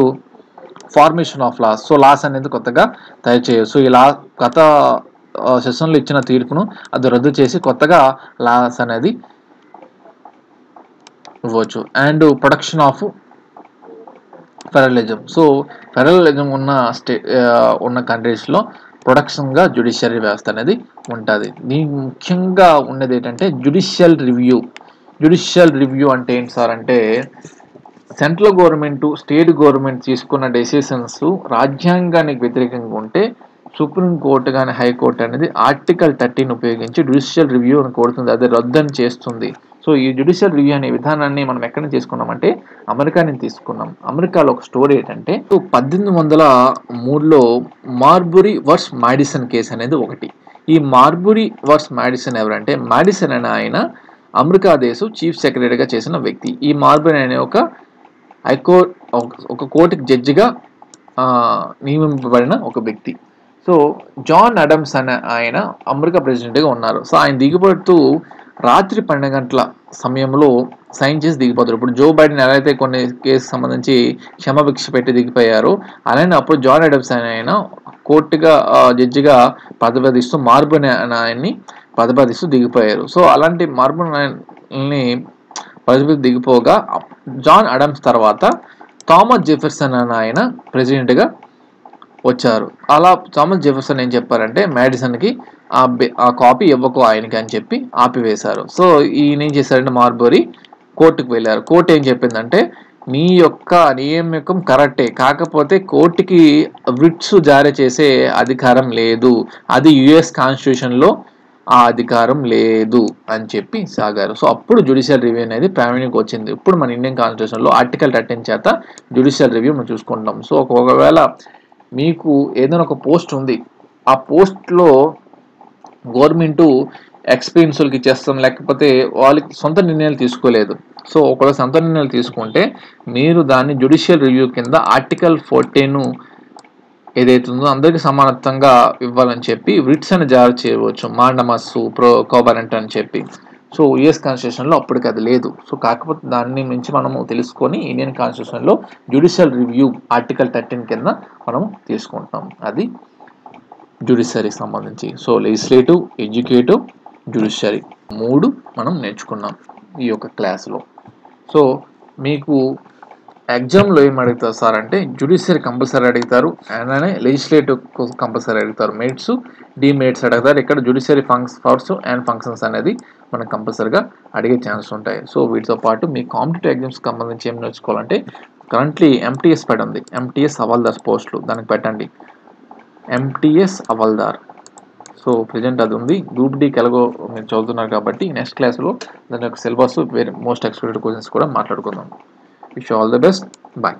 formation of laws, so laws అనేది కొత్తగా తయారు చేయవచ్చు. సో ఇలా గత సెషన్లో ఇచ్చిన తీర్పును అది రద్దు చేసి కొత్తగా లాస్ అనేది ఇవ్వచ్చు. And production of federalism, so federalism ఉన్న కంట్రీస్లో ప్రొడక్షన్గా జ్యుడిషియరీ వ్యవస్థ అనేది ఉంటుంది. దీనికి ముఖ్యంగా ఉన్నది ఏంటంటే జ్యుడిషియల్ రివ్యూ అంటే ఏంటి సార్ అంటే, సెంట్రల్ గవర్నమెంట్ స్టేట్ గవర్నమెంట్ తీసుకున్న డెసిషన్స్ రాజ్యాంగానికి వ్యతిరేకంగా ఉంటే సుప్రీంకోర్టు కానీ హైకోర్టు అనేది ఆర్టికల్ 13 ఉపయోగించి జ్యుడిషియల్ రివ్యూ అని కోరుతుంది, అది రద్దని చేస్తుంది. సో ఈ జ్యుడిషియల్ రివ్యూ అనే విధానాన్ని మనం ఎక్కడ తీసుకున్నామంటే అమెరికా నుంచి తీసుకున్నాం. అమెరికాలో ఒక స్టోరీ ఏంటంటే 1803లో మార్బురీ వర్స్ మాడిసన్ కేసు అనేది ఒకటి. ఈ మార్బురీ వర్స్ మాడిసన్ ఎవరంటే, మాడిసన్ అనే ఆయన అమెరికా దేశ చీఫ్ సెక్రటరీగా చేసిన వ్యక్తి. ఈ మార్బురీ అనే ఒక కోర్టుకి జడ్జిగా నియమింపబడిన ఒక వ్యక్తి. సో జాన్ అడమ్స్ అనే ఆయన అమెరికా ప్రెసిడెంట్గా ఉన్నారు. సో ఆయన దిగిపోతూ రాత్రి 12 గంటల సమయంలో సైన్ చేసి దిగిపోతారు. ఇప్పుడు జో బైడెన్ ఎలా అయితే కొన్ని కేసు సంబంధించి క్షమాభిక్ష పెట్టి దిగిపోయారో, అలానే అప్పుడు జాన్ అడమ్స్ అనే ఆయన కోర్టుగా జడ్జిగా ప్రతిపాదిస్తూ మార్బురీ అనే ఆయన్ని ప్రతిపాదిస్తూ దిగిపోయారు. సో అలాంటి మార్బురీ ఆయన్ని ప్రతిపాదిస్తూ దిగిపోగా జాన్ అడమ్స్ తర్వాత థామస్ జెఫర్సన్ అనే ఆయన ప్రెసిడెంట్గా వచ్చారు. అలా థామస్ జెఫర్సన్ ఏం చెప్పారంటే, మాడిసన్కి ఆ కాపీ ఇవ్వకు ఆయనకి అని చెప్పి ఆపివేశారు. సో ఈయన ఏం చేశారంటే మార్బురీ కోర్టుకు వెళ్ళారు. కోర్టు ఏం చెప్పిందంటే, నీ యొక్క నియామకం కరెక్టే, కాకపోతే కోర్టుకి రిట్స్ జారీ చేసే అధికారం లేదు, అది యుఎస్ కాన్స్టిట్యూషన్లో ఆ అధికారం లేదు అని చెప్పి సాగారు. సో అప్పుడు జ్యుడిషియల్ రివ్యూ అనేది ప్రావీణ్యంకి వచ్చింది. ఇప్పుడు మన ఇండియన్ కాన్స్టిట్యూషన్లో ఆర్టికల్ 13 చేత జ్యుడిషియల్ రివ్యూ మనం చూసుకుంటాం. సో ఒకవేళ మీకు ఏదైనా ఒక పోస్ట్ ఉంది, ఆ పోస్ట్లో గవర్నమెంటు ఎక్స్పీరియన్స్కి ఇచ్చేస్తాం, లేకపోతే వాళ్ళకి సొంత నిర్ణయాలు తీసుకోలేదు. సో ఒకవేళ సొంత నిర్ణయాలు తీసుకుంటే మీరు దాన్ని జ్యుడిషియల్ రివ్యూ కింద ఆర్టికల్ 14 ఏదైతుందో అందరికీ సమానత్వంగా ఇవ్వాలని చెప్పి రిట్స్ అని జారీ చేయవచ్చు, మాండమస్ ప్రో కోబరెంట్ అని చెప్పి. సో యుఎస్ కాన్స్టిట్యూషన్లో అప్పటికి అది లేదు. సో కాకపోతే దాన్ని మించి మనము తెలుసుకొని ఇండియన్ కాన్స్టిట్యూషన్లో జ్యుడిషియల్ రివ్యూ ఆర్టికల్ 13 కింద మనము తీసుకుంటాం. అది జ్యుడిషియరీకి సంబంధించి. సో లెజిస్లేటివ్, ఎడ్యుకేటివ్, జ్యుడిషియరీ 3 మనం నేర్చుకున్నాం ఈ యొక్క క్లాస్లో. సో మీకు ఎగ్జామ్లో ఏం అడుగుతారు సార్ అంటే, జ్యుడిషియరీ కంపల్సరీ అడుగుతారు, అలానే లెజిస్లేటివ్ కంపల్సరీ అడుగుతారు, మెరిట్స్ డిమెరిట్స్ అడుగుతారు. ఇక్కడ జ్యుడిషియరీ పవర్స్ అండ్ ఫంక్షన్స్ అనేది మనకు కంపల్సరీగా అడిగే ఛాన్స్ ఉంటాయి. సో వీటితో పాటు మీ కాంపిటేటివ్ ఎగ్జామ్స్కి సంబంధించి ఏం నేర్చుకోవాలంటే, కరెంట్లీ ఎంటీఎస్ పడింది, ఎంటీఎస్ హవాల్దార్ పోస్టులు, దానికి పెట్టండి ఎంటీఎస్ హవాల్దార్. సో ప్రజెంట్ అది ఉంది. గ్రూప్ డీకి ఎలాగో మీరు చదువుతున్నారు కాబట్టి నెక్స్ట్ క్లాస్లో దాని యొక్క సిలబస్, వేరే మోస్ట్ ఎక్స్పెక్టెడ్ క్వశ్చన్స్ కూడా మాట్లాడుకుందాం. Wish you all the best. Bye.